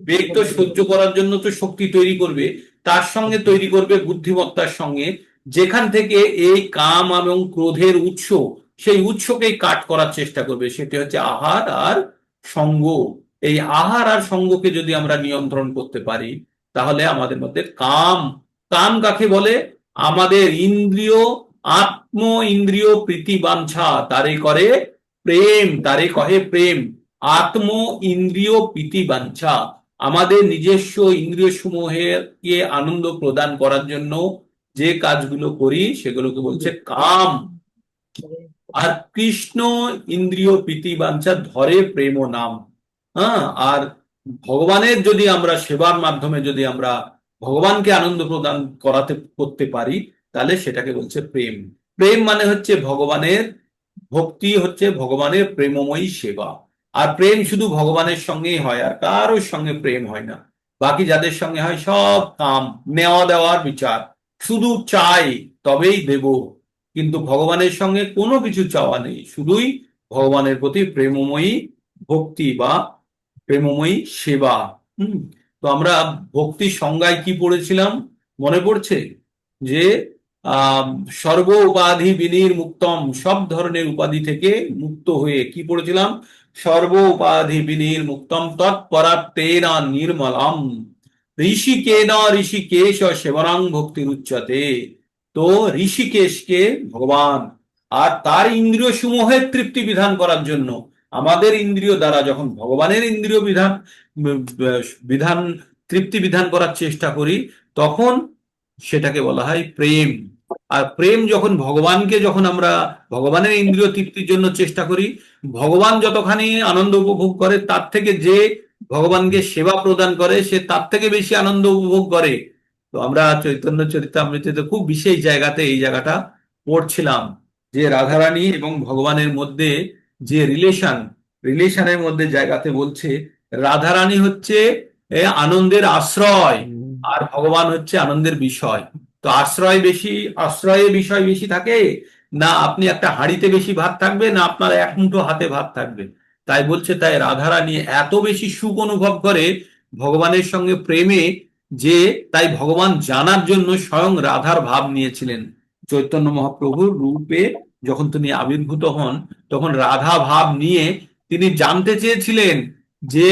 বেগ তো সহ্য করার জন্য তো শক্তি তৈরি করবে, তার সঙ্গে তৈরি করবে বুদ্ধিমত্তার সঙ্গে, যেখান থেকে এই কাম এবং ক্রোধের উৎস, সেই উৎসকেই কাট করার চেষ্টা করবে। সেটি হচ্ছে আহার আর সঙ্গ। এই আহার আর সঙ্গকে যদি আমরা নিয়ন্ত্রণ করতে পারি, তাহলে আমাদের মধ্যে কাম, কাম কাকে বলে? আমাদের ইন্দ্রিয়, আত্ম ইন্দ্রিয় প্রীতি বাঞ্ছা তারে করে প্রেম, তারে কহে প্রেম। আত্ম ইন্দ্রিয় প্রীতি বাঞ্ছা, আমাদের নিজস্ব ইন্দ্রিয় সমূহকে আনন্দ প্রদান করার জন্য যে কাজগুলো করি সেগুলোকে বলছে কাম। আর কৃষ্ণ ইন্দ্রিয় প্রীতি বাঞ্ছা ধরে প্রেম ও নাম। হ্যাঁ, আর ভগবানের যদি আমরা সেবার মাধ্যমে যদি আমরা ভগবানকে আনন্দ প্রদান করতে পারি, তাহলে সেটাকে বলছে প্রেম। প্রেম মানে হচ্ছে ভগবানের ভক্তি, হচ্ছে ভগবানের প্রেমময়ী সেবা। আর প্রেম শুধু ভগবানের সঙ্গেই হয়, আর কারোর সঙ্গে প্রেম হয় না। বাকি যাদের সঙ্গে হয় সব কাম, নেওয়া দেওয়ার বিচার, শুধু চাই তবেই দেব। কিন্তু ভগবানের সঙ্গে কোনো কিছু চাওয়া নেই, শুধুই ভগবানের প্রতি প্রেমময়ী ভক্তি বা প্রেমময়ী সেবা। হুম। তো আমরা ভক্তির সংজ্ঞায় কি পড়েছিলাম, মনে পড়ছে? যে আহ সর্ব উপাধি বিনির্মুক্তম, সব ধরনের উপাধি থেকে মুক্ত হয়ে কি পড়েছিলাম? সর্ব উপাধি বিনির্মুক্তম তৎপরাত্মেন নির্মলম ঋষিকেন ঋষিকেশ সেবনাং ভক্তির উচ্চতে। তো ঋষিকেশকে ভগবান, আর তার ইন্দ্রিয় সমূহের তৃপ্তি বিধান করার জন্য আমাদের ইন্দ্রিয় দ্বারা যখন ভগবানের ইন্দ্রিয় বিধান বিধান তৃপ্তি বিধান করার চেষ্টা করি, তখন সেটাকে বলা হয় প্রেম। আর প্রেম যখন ভগবানকে, যখন আমরা ভগবানের ইন্দ্রিয় তৃপ্তির জন্য চেষ্টা করি, ভগবান যতখানি আনন্দ উপভোগ করে, তার থেকে যে ভগবানকে সেবা প্রদান করে সে তার থেকে বেশি আনন্দ উপভোগ করে। তো আমরা চৈতন্য চরিতামৃতে খুব বিশেষ জায়গাতে এই জায়গাটা পড়ছিলাম, যে রাধারানী এবং ভগবানের মধ্যে যে রিলেশনের মধ্যে জায়গাতে বলছে রাধারানী হচ্ছে আনন্দের আশ্রয়, আর ভগবান হচ্ছে আনন্দের বিষয়। তো আশ্রয় বেশি, আশ্রয়ে বিষয় বেশি থাকে না, আপনি একটা হাঁড়িতে বেশি ভাত থাকবে না আপনার এক মুঠো হাতে ভাত থাকবে। তাই বলছে, তাই রাধারানী এত বেশি সুখ অনুভব করে ভগবানের সঙ্গে প্রেমে, যে তাই ভগবান জানার জন্য স্বয়ং রাধার ভাব নিয়েছিলেন। চৈতন্য মহাপ্রভুর রূপে যখন তিনি আবির্ভূত হন, তখন রাধা ভাব নিয়ে তিনি জানতে চেয়েছিলেন যে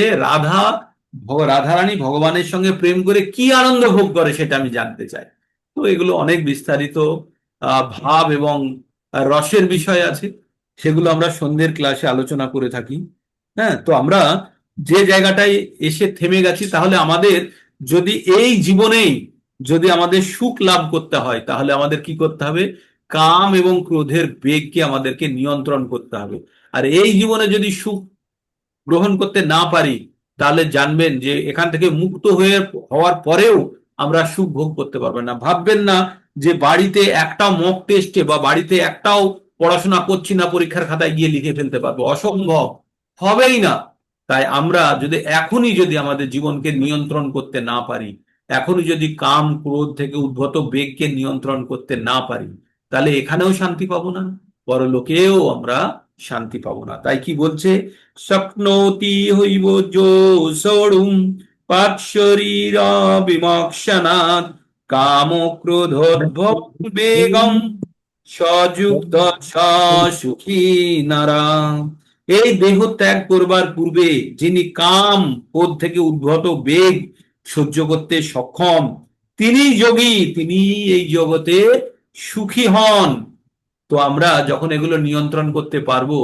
রাধারানী ভগবানের সঙ্গে প্রেম করে কি আনন্দ ভোগ করে, সেটা আমি জানতে চাই। তো এগুলো অনেক বিস্তারিত ভাব এবং রসের বিষয় আছে, সেগুলো আমরা সন্ধ্যের ক্লাসে আলোচনা করে থাকি। হ্যাঁ, তো আমরা যে জায়গাটায় এসে থেমে গেছি, তাহলে আমাদের যদি এই জীবনেই যদি আমাদের সুখ লাভ করতে হয়, তাহলে আমাদের কি করতে হবে? কাম এবং ক্রোধের বেগকে আমাদেরকে নিয়ন্ত্রণ করতে হবে। আর এই জীবনে যদি সুখ গ্রহণ করতে না পারি, তাহলে জানবেন যে এখান থেকে মুক্ত হওয়ার পরেও আমরা সুখ ভোগ করতে পারবেন না। ভাববেন না যে বাড়িতে একটা মক টেস্টে বা বাড়িতে একটাও পড়াশোনা করছি না পরীক্ষার খাতায় গিয়ে লিখে ফেলতে পারবো, অসম্ভব, হবেই না। তাই আমরা যদি এখনই যদি আমাদের জীবনকে নিয়ন্ত্রণ করতে না পারি, এখনই যদি কাম ক্রোধ থেকে উদ্ভূত বেগকে নিয়ন্ত্রণ করতে না পারি, তাহলে এখানেও শান্তি পাবো না, পরলোকেও আমরা শান্তি পাবো না। তাই কি বলছে? শক্নোতি হইব যো সোড়ুম পাক শরীর বিমোক্ষণাৎ কাম ক্রোধোদ্ভব বেগম সযুক্ত সুখী নারা। এই দেহ ত্যাগ করবার পূর্বে যিনি কাম ক্রোধ থেকে উদ্ভূত বেগ সহ্য করতে সক্ষম, তিনি যোগী, তিনি এই জগতে সুখী হন। তো আমরা যখন এগুলো নিয়ন্ত্রণ করতে পারবো,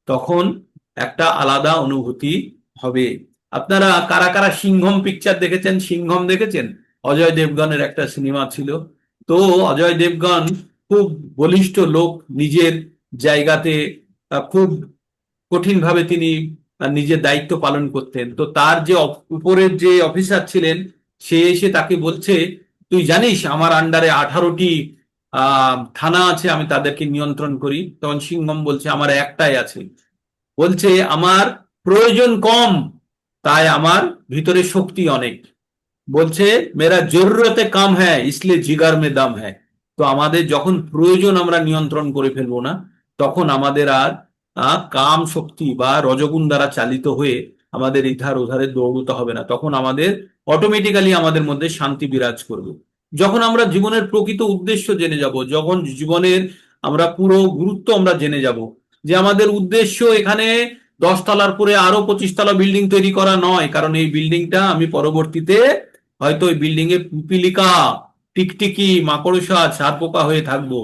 তখন একটা আলাদা অনুভূতি হবে। আপনারা কারা কারা সিংঘম পিকচার দেখেছেন? সিংঘম দেখেছেন? অজয় দেবগনের একটা সিনেমা ছিল। তো অজয় দেবগন খুব বলিষ্ঠ লোক, নিজের জায়গাতে খুব কঠিন ভাবে তিনি নিজের দায়িত্ব পালন করতেন। তো তার যে উপরের যে অফিসার ছিলেন, সে এসে তাকে বলছে, তুই জানিস আমার আন্ডারে 18টি থানা আছে, আমি তাদেরকে নিয়ন্ত্রণ করি। তখন সিংহম বলছে, আমার একটাই আছে। বলছে, আমার প্রয়োজন কম, তাই আমার ভিতরে শক্তি অনেক। বলছে, মেরা জরুরতে কাম হ্যায় ইসলিয়ে জিগার মে দম হ্যায়। তো আমাদের যখন প্রয়োজন আমরা নিয়ন্ত্রণ করে ফেলবো না, তখন আমাদের আর কাম শক্তি বা রজগুণ দ্বারা চালিত হয়ে আমাদের ইধার ওধারে দৌড়তে হবে না। তখন আমাদের অটোমেটিক্যালি আমাদের মধ্যে শান্তি বিরাজ করবে। যখন আমরা জীবনের প্রকৃত উদ্দেশ্য জেনে যাব, যখন জীবনের আমরা পুরো গুরুত্ব আমরা জেনে যাব, যে আমাদের উদ্দেশ্য এখানে 10 তলার পরে আরো 25 তলা বিল্ডিং তৈরি করা নয়, কারণ এই বিল্ডিংটা আমি পরবর্তীতে হয়তো ওই বিল্ডিং এ পিপিলিকা, টিকটিকি, মাকড়সা, ছারপোকা হয়ে থাকবো।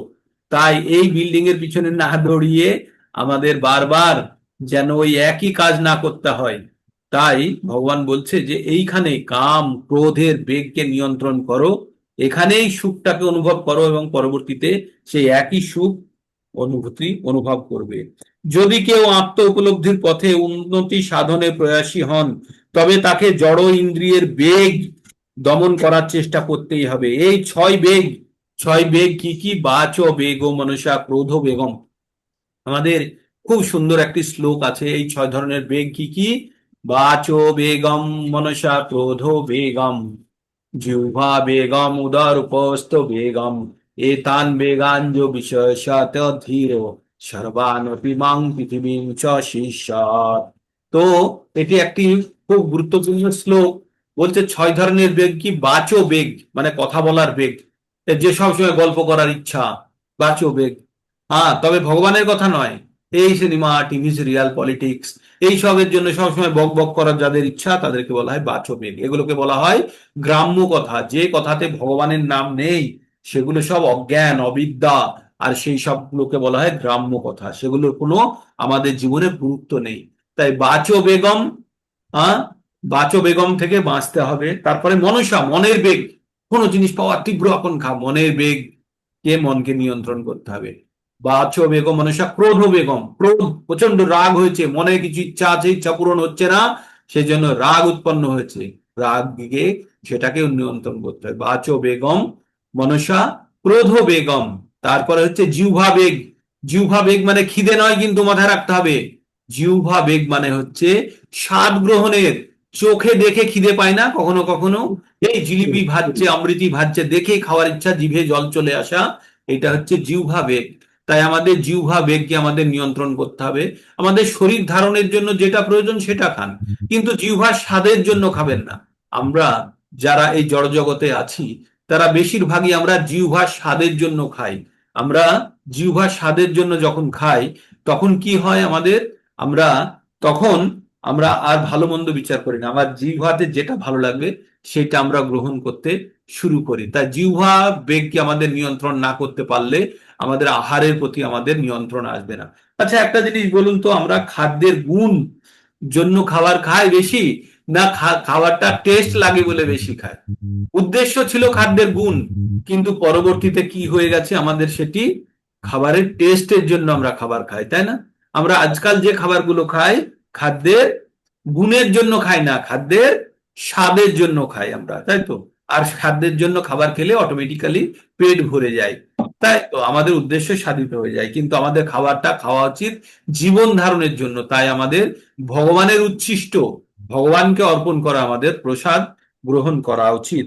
তাই এই বিল্ডিং এর পিছনে না দৌড়িয়ে আমাদের বারবার যেন ওই একই কাজ না করতে হয়। তাই ভগবান বলছে যে এইখানে কাম ক্রোধের বেগকে নিয়ন্ত্রণ করো, এখানেই সুখটাকে অনুভব করো এবং পরবর্তীতে সেই একই সুখ অনুভব করবে। যদি কেউ আত্ম উপলব্ধির পথে উন্নতি সাধনে প্রয়াসী হন, তবে তাকে জড় ইন্দ্রিয়ের বেগ দমন করার চেষ্টা করতেই হবে। এই 6 বেগ, 6 বেগ কি কি? বাচ বেগ, মনসা, ক্রোধ বেগম। আমাদের খুব সুন্দর একটি শ্লোক আছে। এই 6 ধরনের বেগ কি কি? বাচ বেগম, মনসা ক্রোধ বেগম, জিহ্বা বেগম, উদর উপস্থ বেগম, এতান বেগান যো বিশেষত ধীর, সর্বানপি মাং পৃথিবীং চ শিষ্যাৎ। তো এটি একটি খুব গুরুত্বপূর্ণ শ্লোক। বলছে 6 ধরনের বেগ কি? বাচো বেগ মানে কথা বলার বেগ, যে সবসময় গল্প করার ইচ্ছা, বাচো বেগ। হ্যাঁ, তবে ভগবানের কথা নয়। এই সিনেমা, টিভি সিরিয়াল, পলিটিক্স, এই সবের জন্য সবসময় বক বক করার যাদের ইচ্ছা তাদেরকে বলা হয় বাচো বেগ। এগুলোকে বলা হয় গ্রাম্য কথা। যে কথাতে ভগবানের নাম নেই সেগুলো সব অজ্ঞান, অবিদ্যা, আর সেই সবগুলোকে বলা হয় গ্রাম্য কথা। সেগুলোর কোনো আমাদের জীবনে গুরুত্ব নেই। তাই বাচো বেগম, হ্যাঁ, বাচো বেগম থেকে বাঁচতে হবে। তারপরে মনসা, মনের বেগ। কোনো জিনিস পাওয়ার তীব্র আকাঙ্ক্ষা, মনের বেগ কে মনকে নিয়ন্ত্রণ করতে হবে। বাচো বেগম মনসা, ক্রোধ বেগম, ক্রোধ, প্রচন্ড রাগ হয়েছে, মনে কিছু ইচ্ছা আছে, ইচ্ছা পূরণ হচ্ছে না, সেজন্য রাগ উৎপন্ন হয়েছে, রাগ দিকে সেটাকে নিয়ন্ত্রণ করতে হবে। বাচো বেগম মনসা, ক্রোধ বেগম। তারপরে হচ্ছে জিহ্বা বেগ। জিহ্বা বেগ মানে খিদে নয়, কিন্তু মাথায় রাখতে হবে। জিহ্বা বেগ মানে হচ্ছে স্বাদ গ্রহণের। চোখে দেখে খিদে পায় না কখনো কখনো, এই জিলিপি ভাজছে, অমৃতি ভাজছে, দেখে খাওয়ার ইচ্ছা, জিভে জল চলে আসা, এটা হচ্ছে জিহ্বা বেগ। তাই আমাদের জিহ্বা বেগকে আমাদের নিয়ন্ত্রণ করতে হবে। আমাদের শরীর ধারণের জন্য যেটা প্রয়োজন সেটা খান, কিন্তু জিহ্বার স্বাদের জন্য খাবেন না। আমরা যারা এই জড়জগতে আছি তারা বেশিরভাগই আমরা জিহ্বার স্বাদের জন্য খাই। আমরা জিহ্বার স্বাদের জন্য যখন খাই তখন কি হয় আমাদের? আমরা তখন আমরা আর ভালো মন্দ বিচার করি না, আমার জিহ্বাতে যেটা ভালো লাগবে সেটা আমরা গ্রহণ করতে শুরু করি। তাই জিহ্বা বেগকে আমাদের নিয়ন্ত্রণ না করতে পারলে আমাদের আহারের প্রতি আমাদের নিয়ন্ত্রণ আসবে না। আচ্ছা, একটা জিনিস বলুন তো, আমরা খাদ্যের গুণ জন্য খাবার খাই বেশি, না খাবারটা টেস্ট লাগে বলে বেশি খাই? উদ্দেশ্য ছিল খাদ্যের গুণ, কিন্তু পরবর্তীতে কি হয়ে গেছে আমাদের? সেটি খাবারের টেস্টের জন্য আমরা খাবার খাই, তাই না? আমরা আজকাল যে খাবারগুলো খাই খাদ্যের গুণের জন্য খাই না, খাদ্যের স্বাদের জন্য খাই আমরা, তাই তো? আর খাদ্যের জন্য খাবার খেলে অটোমেটিক্যালি পেট ভরে যায়, তাই তো? আমাদের উদ্দেশ্য সাধিত হয়ে যায়, কিন্তু আমাদের খাবারটা খাওয়া উচিত জীবন ধারণের জন্য। তাই আমাদের ভগবানের উচ্ছিষ্ট, ভগবানকে অর্পণ করা আমাদের প্রসাদ গ্রহণ করা উচিত।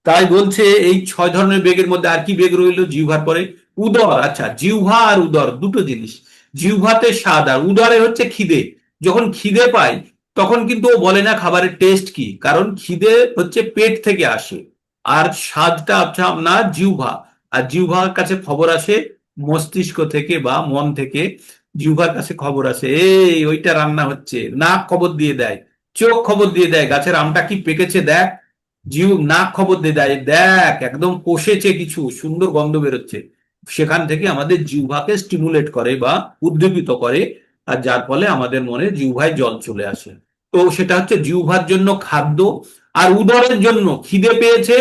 তাই বলছে এই 6 ধরনের বেগের মধ্যে আর কি বেগ রইল জিহ্বার পরে? উদর। আচ্ছা, জিহ্বা আর উদর দুটো জিনিস। জিহ্বাতে স্বাদ আর উদরে হচ্ছে খিদে। যখন খিদে পাই তখন কিন্তু ও বলে না খাবারের টেস্ট কি, কারণ খিদে হচ্ছে পেট থেকে আসে, আর স্বাদটা হচ্ছে আপনার জিহ্বা। আর জিহ্বার কাছে খবর আসে মস্তিষ্ক থেকে বা মন থেকে। জিহ্বার কাছে খবর আসে এই ওইটা রান্না হচ্ছে, নাক খবর দিয়ে দেয়, চোখ খবর দিয়ে দেয় গাছের আমটা কি পেকেছে দেখ, নাক খবর দিয়ে দেয় দেখ একদম কষেছে, কিছু সুন্দর গন্ধ বেরোচ্ছে। সেখান থেকে আমাদের জিহ্বাকে স্টিমুলেট করে বা উদ্দীপিত করে, আর যার ফলে আমাদের মনে জিহ্বায় জল চলে আসে। তো সেটা হচ্ছে জিহ্বার জন্য খাদ্য। আর উদরের জন্য খিদে পেয়েছে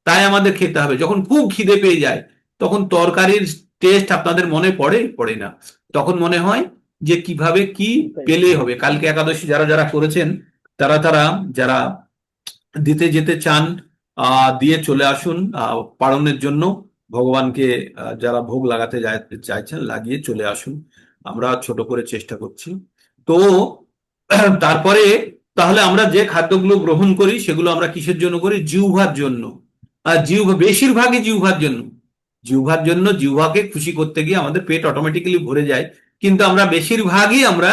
তাই আমাদের খেতে হবে। যখন খুব খিদে পেয়ে যায় তখন তরকারির টেস্ট আপনাদের মনে পড়ে? পড়ে না। তখন মনে হয় যে কিভাবে কি পেলে হবে। কালকে একাদশী যারা যারা করেছেন তারা তারা যারা দিতে যেতে চান দিয়ে চলে আসুন পালনের জন্য। ভগবানকে যারা ভোগ লাগাতে চাইছেন লাগিয়ে চলে আসুন। আমরা ছোট করে চেষ্টা করছি। তো তারপরে তাহলে আমরা যে খাদ্যগুলো গ্রহণ করি সেগুলো আমরা কিসের জন্য করি? জিহ্বার জন্য। আর জিহ্বা বেশিরভাগই জিহ্বার জন্য। জিহ্বার জন্য, জিহ্বাকে খুশি করতে গিয়ে আমাদের পেট অটোমেটিক্যালি ভরে যায়, কিন্তু আমরা বেশিরভাগই আমরা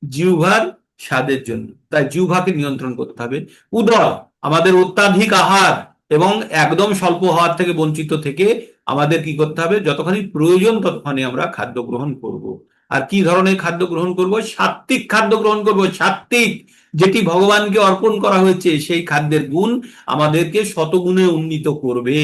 জিহ্বার স্বাদের জন্য। তাই জিহ্বাকে নিয়ন্ত্রণ করতে হবে। উদর, আমাদের অত্যাধিক আহার এবং একদম স্বল্প আহার থেকে বঞ্চিত থেকে আমাদের কি করতে হবে? যতখানি প্রয়োজন ততখানি আমরা খাদ্য গ্রহণ করব। আর কি ধরনের খাদ্য গ্রহণ করব? সাত্ত্বিক খাদ্য গ্রহণ করব। সাত্ত্বিক, যেটি ভগবানকে অর্পণ করা হয়েছে, সেই খাদ্যের গুণ আমাদেরকে শতগুণে উন্নীত করবে।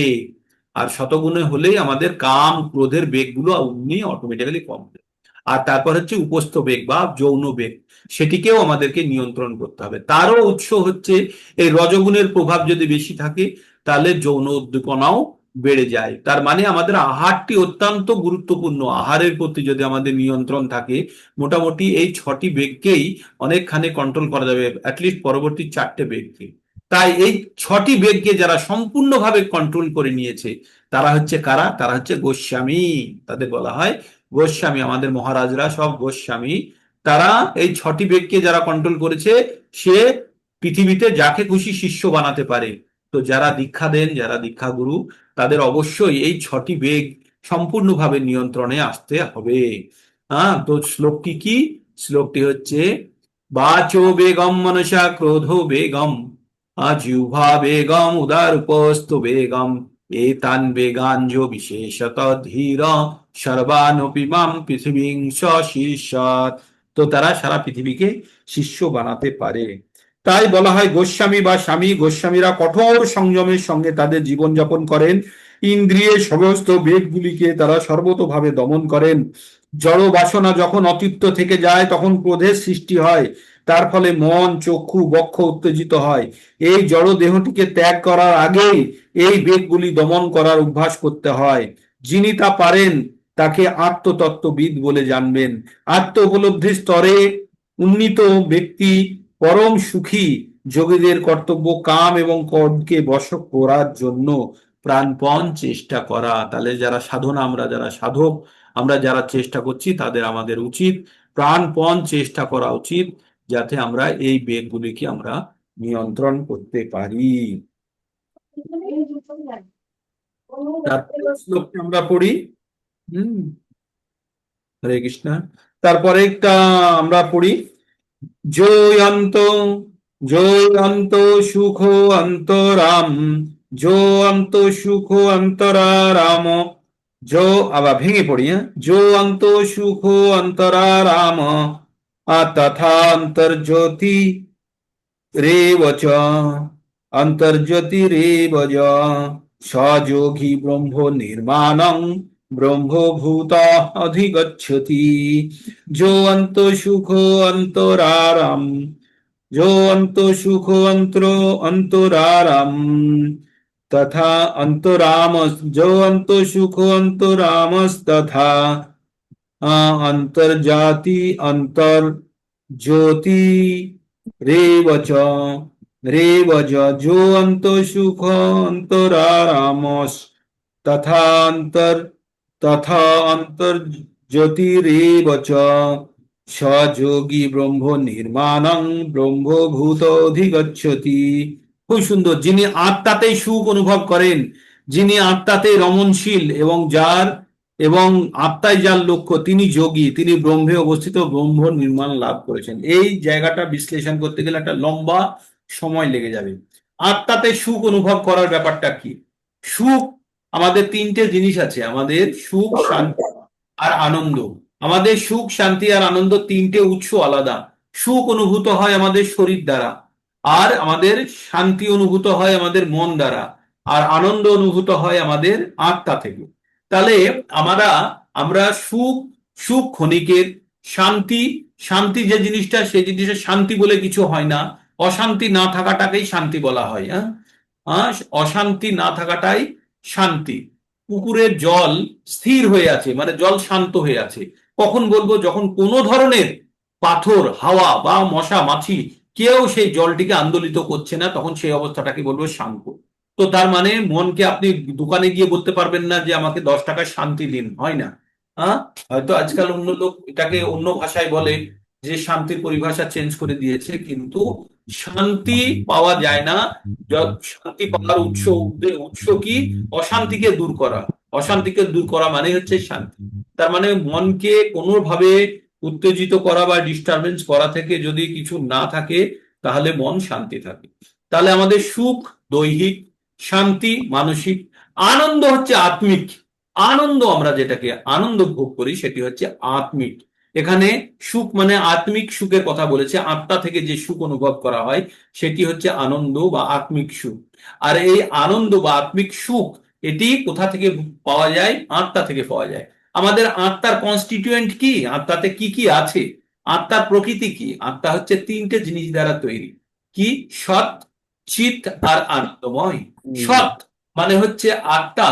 আর শতগুণে হলেই আমাদের কাম ক্রোধের বেগগুলো অমনি অটোমেটিক্যালি কমবে। আর তারপর হচ্ছে উপস্থ বেগ বা যৌন বেগ, সেটিকেও আমাদেরকে নিয়ন্ত্রণ করতে হবে। তারও উৎস হচ্ছে এই রজগুণের প্রভাব যদি বেশি থাকে, তাহলে যৌন উদ্দীপনাও বেড়ে যায়। তার মানে আমাদের আহারটি অত্যন্ত গুরুত্বপূর্ণ। আহারের প্রতি যদি আমাদের নিয়ন্ত্রণ থাকে, মোটামুটি এই 6টি বেগকেই অনেকখানি কন্ট্রোল করা যাবে, অ্যাটলিস্ট পরবর্তী 4টে বেগকে। তাই এই 6টি বেগকে যারা সম্পূর্ণভাবে কন্ট্রোল করে নিয়েছে, তারা হচ্ছে কারা? তারা হচ্ছে গোস্বামী। তাদের বলা হয় গোস্বামী। আমাদের মহারাজরা সব গোস্বামী। তারা এই 6টি বেগকে যারা কন্ট্রোল করেছে, সে পৃথিবীতে যাকে খুশি শিষ্য বানাতে পারে। তো যারা দীক্ষা দেন, যারা দীক্ষা গুরু, তাদের অবশ্যই এই 6টি বেগ সম্পূর্ণভাবে নিয়ন্ত্রণে আসতে হবে। হ্যাঁ, তো শ্লোকটি কি? শ্লোকটি হচ্ছে বাচো বেগম মনসা ক্রোধো বেগম জিহ্বা বেগম উদারুপস্তু বেগম এতান বেগাঞ্জো বিশেষত ধীর সর্বানপি মাম পৃথিবীং শীর্ষাৎ। তো তারা সারা পৃথিবীকে শিষ্য বানাতে পারে। তাই বলা হয় গোস্বামী বা স্বামী। গোস্বামীরা কঠোর সংযমের সঙ্গে তাদের জীবনযাপন করেন। ইন্দ্রিয়ের সমস্ত বেগগুলিকে তারা সর্বতোভাবে দমন করেন। জড় বাসনা যখন অতৃপ্ত থেকে যায়, তখন ক্রোধের সৃষ্টি হয়। তার ফলে মন, চক্ষু, বক্ষ উত্তেজিত হয়। এই জড় দেহটিকে ত্যাগ করার আগেই এই বেগগুলি দমন করার অভ্যাস করতে হয়। যিনি তা পারেন, তাকে আত্মতত্ত্ববিদ বলে জানবেন। আত্ম উপলব্ধির স্তরে উন্নীত ব্যক্তি পরম সুখী। যোগীদের কর্তব্য কাম এবং ক্রোধকে বশ করার জন্য প্রাণপণ চেষ্টা করা। তাহলে যারা সাধনা, আমরা যারা সাধক, আমরা যারা চেষ্টা করছি, তাদের আমাদের উচিত প্রাণপণ চেষ্টা করা উচিত, যাতে আমরা এই বেগগুলিকে আমরা নিয়ন্ত্রণ করতে পারি। তারপরে শ্লোকটা আমরা পড়ি। হুম, হরে কৃষ্ণ। তারপরে একটা আমরা পড়ি, জয়ন্ত জয়ন্ত সুখ অন্তরাম, জয়ন্ত সুখ অন্তরারাম, আবার ভেঙে পড়ি। হ্যাঁ, জয়ন্ত সুখ অন্তরারাম তথা অন্তর্জ্যোতি রেব চ, অন্তর্জ্যোতিরেব চ সযোগী ব্রহ্ম নির্মাণং ব্রহ্মভূত অধিগচ্ছতি। जो अंत सुख अंतरारम, जो अंत सुख अंतरारम तथा अंतराम, जो अंत सुख अंतरामस्तथा अंतर्जाति अंतर ज्योति रेवच रेवज, जो अंत सुख अंतरारामस तथा अंतर ज्योतिरेवच সযোগী ব্রহ্ম নির্মাণং ব্রহ্মভূত অধিগচ্ছতি। খুব সুন্দর। যিনি আত্মাতেই সুখ অনুভব করেন, যিনি আত্মাতে রমণশীল এবং আত্মায় যার লক্ষ্য, তিনি যোগী, তিনি ব্রহ্মে অবস্থিত, ব্রহ্ম নির্মাণ লাভ করেছেন। এই জায়গাটা বিশ্লেষণ করতে গেলে একটা লম্বা সময় লেগে যাবে। আত্মাতে সুখ অনুভব করার ব্যাপারটা কি? সুখ, আমাদের 3টে জিনিস আছে, আমাদের সুখ, শান্তি আর আনন্দ। আমাদের সুখ, শান্তি আর আনন্দ 3টে উৎস আলাদা। সুখ অনুভূত হয় আমাদের শরীর দ্বারা, আর আমাদের শান্তি অনুভূত হয় আমাদের মন দ্বারা, আর আনন্দ অনুভূত হয় আমাদের আত্মা থেকে। তাহলে আমরা আমরা সুখ, সুখ ক্ষণিকের। শান্তি, শান্তি যে জিনিসটা, সেই জিনিসটা শান্তি বলে কিছু হয় না। অশান্তি না থাকাটাকেই শান্তি বলা হয়। হ্যাঁ, অশান্তি না থাকাটাই শান্তি। পুকুরের জল স্থির হয়ে আছে, মানে জল শান্ত হয়ে আছে। কখন বলবো? যখন কোনো ধরনের পাথর, হাওয়া বা মশা মাছি কেউ সেই জলটিকে আন্দোলিত করছে না, তখন সেই অবস্থাটাকে বলবো শান্ত। তো তার মানে মনকে আপনি দোকানে গিয়ে বলতে পারবেন না যে আমাকে 10 টাকার শান্তি দিন, হয় না। হ্যাঁ, হয়তো আজকাল অন্য লোক এটাকে অন্য ভাষায় বলে, যে শান্তির পরিভাষা চেঞ্জ করে দিয়েছে, কিন্তু শান্তি পাওয়া যায় না। শান্তি পাওয়ার উৎস কি? অশান্তিকে দূর করা। অশান্তিকে দূর করা মানে হচ্ছে শান্তি। তার মানে মনকে কোনোভাবে উত্তেজিত করা বা ডিস্টারবেন্স করা থেকে যদি কিছু না থাকে, তাহলে মন শান্তি থাকে। তাহলে আমাদের সুখ দৈহিক, শান্তি মানসিক, আনন্দ হচ্ছে আত্মিক। আনন্দ, আমরা যেটাকে আনন্দ ভোগ করি, সেটি হচ্ছে আত্মিক। এখানে সুখ মানে আত্মিক সুখের কথা বলেছে, আত্মা থেকে যে সুখ অনুভব করা হয় সেটি হচ্ছে আনন্দ বা আত্মিক সুখ। আর এই আনন্দ বা আত্মিক সুখ এটি কোথা থেকে পাওয়া যায়? আত্মা থেকে পাওয়া যায়। আমাদের আত্মার কনস্টিটিউয়েন্ট কি, আত্মাতে কি কি আছে, আত্মার প্রকৃতি কি? আত্মা হচ্ছে তিনটে জিনিস দ্বারা তৈরি। কি? সৎ, চিৎ আর আনন্দময়। সৎ মানে হচ্ছে আত্মা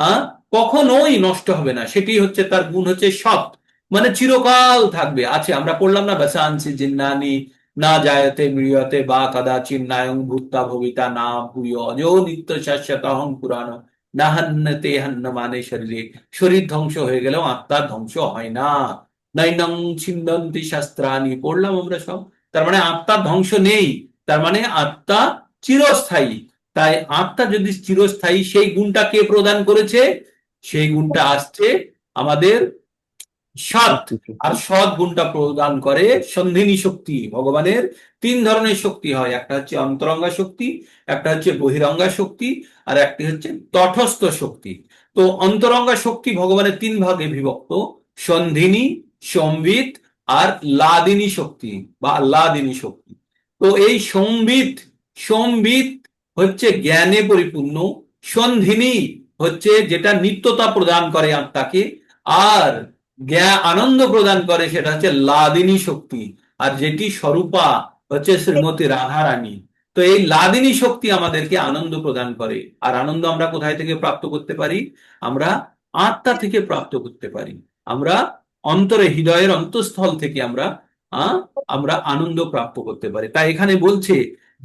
আহ কখনোই নষ্ট হবে না, সেটি হচ্ছে তার গুণ, হচ্ছে সৎ মানে চিরকাল থাকবে, আছে। আমরা পড়লাম না, বাসাংসি জিন্নানি না জায়তে ম্রিয়তে বা কদাচিন নায়ং ভূত্তা ভবিতা না ভূয় অজো নিত্য শাশ্বতহং পুরাণ না হান্নতে হান্ন মানে শরীরে। শরীর ধ্বংস হয়ে গেলেও আত্মার ধ্বংস হয় না। নৈনং ছিন্দন্তি শাস্ত্রানি পড়লাম আমরা সব। তার মানে আত্মার ধ্বংস নেই, তার মানে আত্মা চিরস্থায়ী। তাই আত্মা যদি চিরস্থায়ী, সেই গুণটা কে প্রদান করেছে? সেই গুণটা আসছে আমাদের সৎ। আর সৎ গুণটা প্রদান করে সন্ধিনী শক্তি। ভগবানের তিন ধরনের শক্তি হয়, একটা হচ্ছে অন্তরঙ্গা শক্তি, একটা হচ্ছে বহিরঙ্গা শক্তি, আর একটি হচ্ছে তটস্থ শক্তি। তো অন্তরঙ্গা শক্তি ভগবানের তিন ভাগে বিভক্ত: সন্ধিনী, সম্বিত আর লাদিনী শক্তি বা আহ্লাদিনী শক্তি। তো এই সম্বিত সম্বিত হচ্ছে জ্ঞানে পরিপূর্ণ, সন্ধিনী হচ্ছে যেটা নিত্যতা প্রদান করে আত্মাকে, আর আনন্দ প্রদান করে সেটা হচ্ছে লাদিনী শক্তি, আর যেটি স্বরূপা হচ্ছে শ্রীমতী রাধা রানী। তো এই লাদিনী শক্তি আমাদেরকে আনন্দ প্রদান করে। আর আনন্দ আমরা কোথায় থেকে প্রাপ্ত করতে পারি? আমরা আত্মা থেকে প্রাপ্ত করতে পারি। আমরা অন্তরে, হৃদয়ের অন্তঃস্থল থেকে আমরা আমরা আনন্দ প্রাপ্ত করতে পারি। তাই এখানে বলছে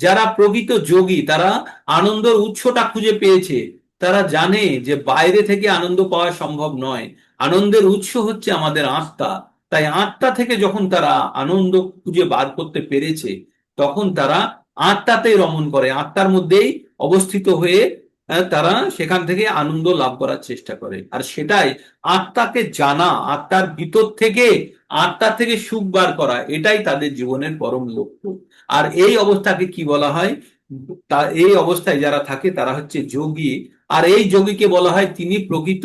যারা প্রকৃত যোগী তারা আনন্দের উৎসটা খুঁজে পেয়েছে। তারা জানে যে বাইরে থেকে আনন্দ পাওয়া সম্ভব নয়, আনন্দের উৎস হচ্ছে আমাদের আত্মা। তাই আত্মা থেকে যখন তারা আনন্দ খুঁজে বার করতে পেরেছে, তখন তারা আত্মাতে রমণ করে, আত্মার মধ্যেই অবস্থিত হয়ে তারা সেখান থেকে আনন্দ লাভ করার চেষ্টা করে। আর সেটাই আত্মাকে জানা, আত্মার ভিতর থেকে, আত্মা থেকে সুখ বার করা, এটাই তাদের জীবনের পরম লক্ষ্য। আর এই অবস্থাকে কি বলা হয়? এই অবস্থায় যারা থাকে তারা হচ্ছে যোগী। আর এই যোগীকে বলা হয় তিনি প্রকৃত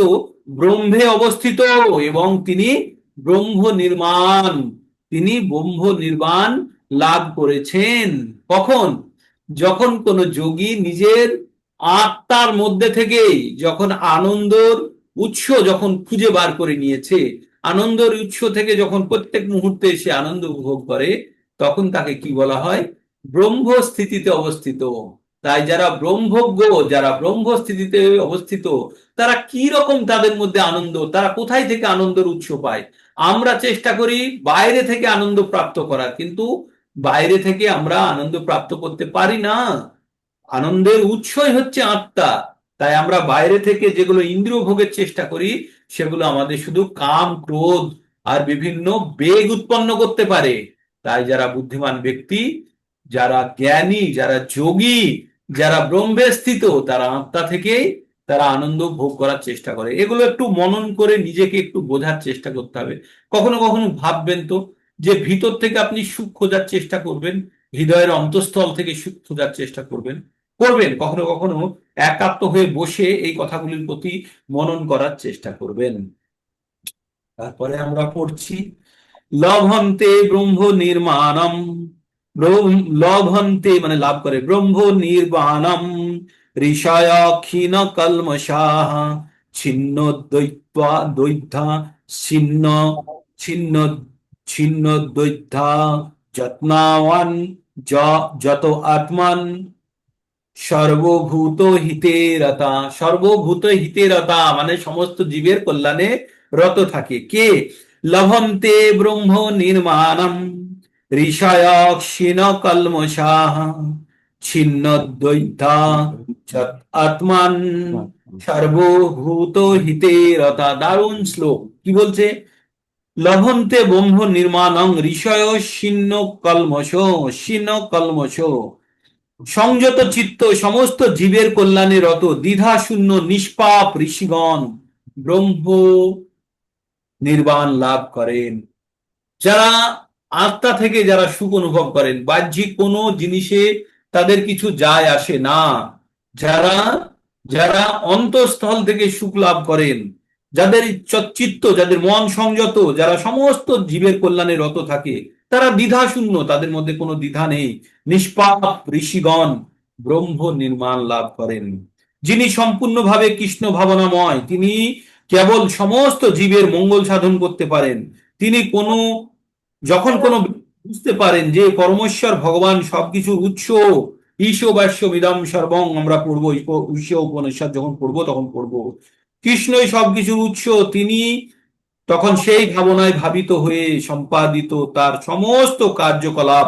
ব্রহ্মে অবস্থিত এবং তিনি ব্রহ্ম নির্মাণ, তিনি ব্রহ্ম নির্বাণ লাভ করেছেন। কখন? যখন কোন যোগী নিজের আত্মার মধ্যে থেকেই যখন আনন্দর উৎস যখন খুঁজে বার করে নিয়েছে, আনন্দের উৎস থেকে যখন প্রত্যেক মুহূর্তে সে আনন্দ উপভোগ করে, তখন তাকে কি বলা হয়? ব্রহ্ম স্থিতিতে অবস্থিত। তাই যারা ব্রহ্মজ্ঞ, যারা ব্রহ্ম স্থিতিতে অবস্থিত, তারা কি রকম তাদের মধ্যে আনন্দ, তারা কোথায় থেকে আনন্দের উৎস পায়? আমরা চেষ্টা করি বাইরে থেকে আনন্দ প্রাপ্ত করার, কিন্তু বাইরে থেকে আমরা আনন্দ প্রাপ্ত করতে পারি না। আনন্দের উৎসই হচ্ছে আত্মা। তাই আমরা বাইরে থেকে যেগুলো ইন্দ্রিয় ভোগের চেষ্টা করি, সেগুলো আমাদের শুধু কাম, ক্রোধ আর বিভিন্ন বেগ উৎপন্ন করতে পারে। তাই যারা বুদ্ধিমান ব্যক্তি, যারা জ্ঞানী, যারা যোগী, যারা ব্রহ্মে স্থিত, তারা আত্মা থেকে তারা আনন্দ ভোগ করার চেষ্টা করে। এগুলো একটু মনন করে নিজেকে একটু বোঝার চেষ্টা করতে হবে। কখনো কখনো ভাববেন তো, যে ভিতর থেকে আপনি সুখ খোঁজার চেষ্টা করবেন, হৃদয়ের অন্তঃস্থল থেকে সুখ খোঁজার চেষ্টা করবেন, কখনো কখনো একাত্ম হয়ে বসে এই কথাগুলির প্রতি মনন করার চেষ্টা করবেন। তারপরে আমরা পড়ছি লভন্তে ব্রহ্ম নির্মাণম। লভন্তে মানে লাভ করে, ব্রহ্ম নির্বাণম ঋষয় ক্ষীণ কলমশাহ ছিন্ন দ্বৈত্বা দ্বৈধা ছিন্ন ছিন্ন ছিন্ন দ্বৈধা যত্নাওয়ান যত আত্মান সর্বভূত হিতে রতা। সর্বভূত হিতে রতা মানে সমস্ত জীবের কল্যাণে রত থাকে। কে? লভন্তে ব্রহ্ম নির্মাণম ঋষয় ক্ষীণ কলমশাহ ছিন্ন দ্বৈধা আত্মান সর্বভূত হিতে রতা। দারুণ শ্লোক। কি বলছে? লভন্তে ব্রহ্ম নির্মাণং ঋষয় ছিন্ন কলমশ, ছিন্ন কলমশ, সংযত চিত্ত সমস্ত জীবের কল্যাণে রত, দ্বিধা শূন্য নিষ্পাপ ঋষিগণ ব্রহ্ম নির্বাণ লাভ করেন। যারা আত্মা থেকে যারা সুখ অনুভব করেন, বাহ্যিক কোনো জিনিসে তাদের কিছু যায় আসে না, যারা যারা অন্তঃস্থল থেকে সুখ লাভ করেন, যাদের চিত্ত, যাদের মন সংযত, যারা সমস্ত জীবের কল্যাণে রত থাকে, তারা দ্বিধা শূন্য, তাদের মধ্যে কোনো দ্বিধা নেই। নিষ্পাপ ঋষিগণ ব্রহ্ম নির্মাণ লাভ করেন। যিনি সম্পূর্ণভাবে কৃষ্ণ ভাবনাময়, তিনি কেবল সমস্ত জীবের মঙ্গল সাধন করতে পারেন। তিনি কোনো, যখন কোনো বুঝতে পারেন যে পরমেশ্বর ভগবান সবকিছুর উৎস, ঈশবাস্যমিদং সর্বং, আমরা পড়বো ঈশ উপনিষদ যখন পড়বো তখন পড়বো কৃষ্ণই সবকিছুর উৎস, তিনি তখন সেই ভাবনায় ভাবিত হয়ে সম্পাদিত তার সমস্ত কার্যকলাপ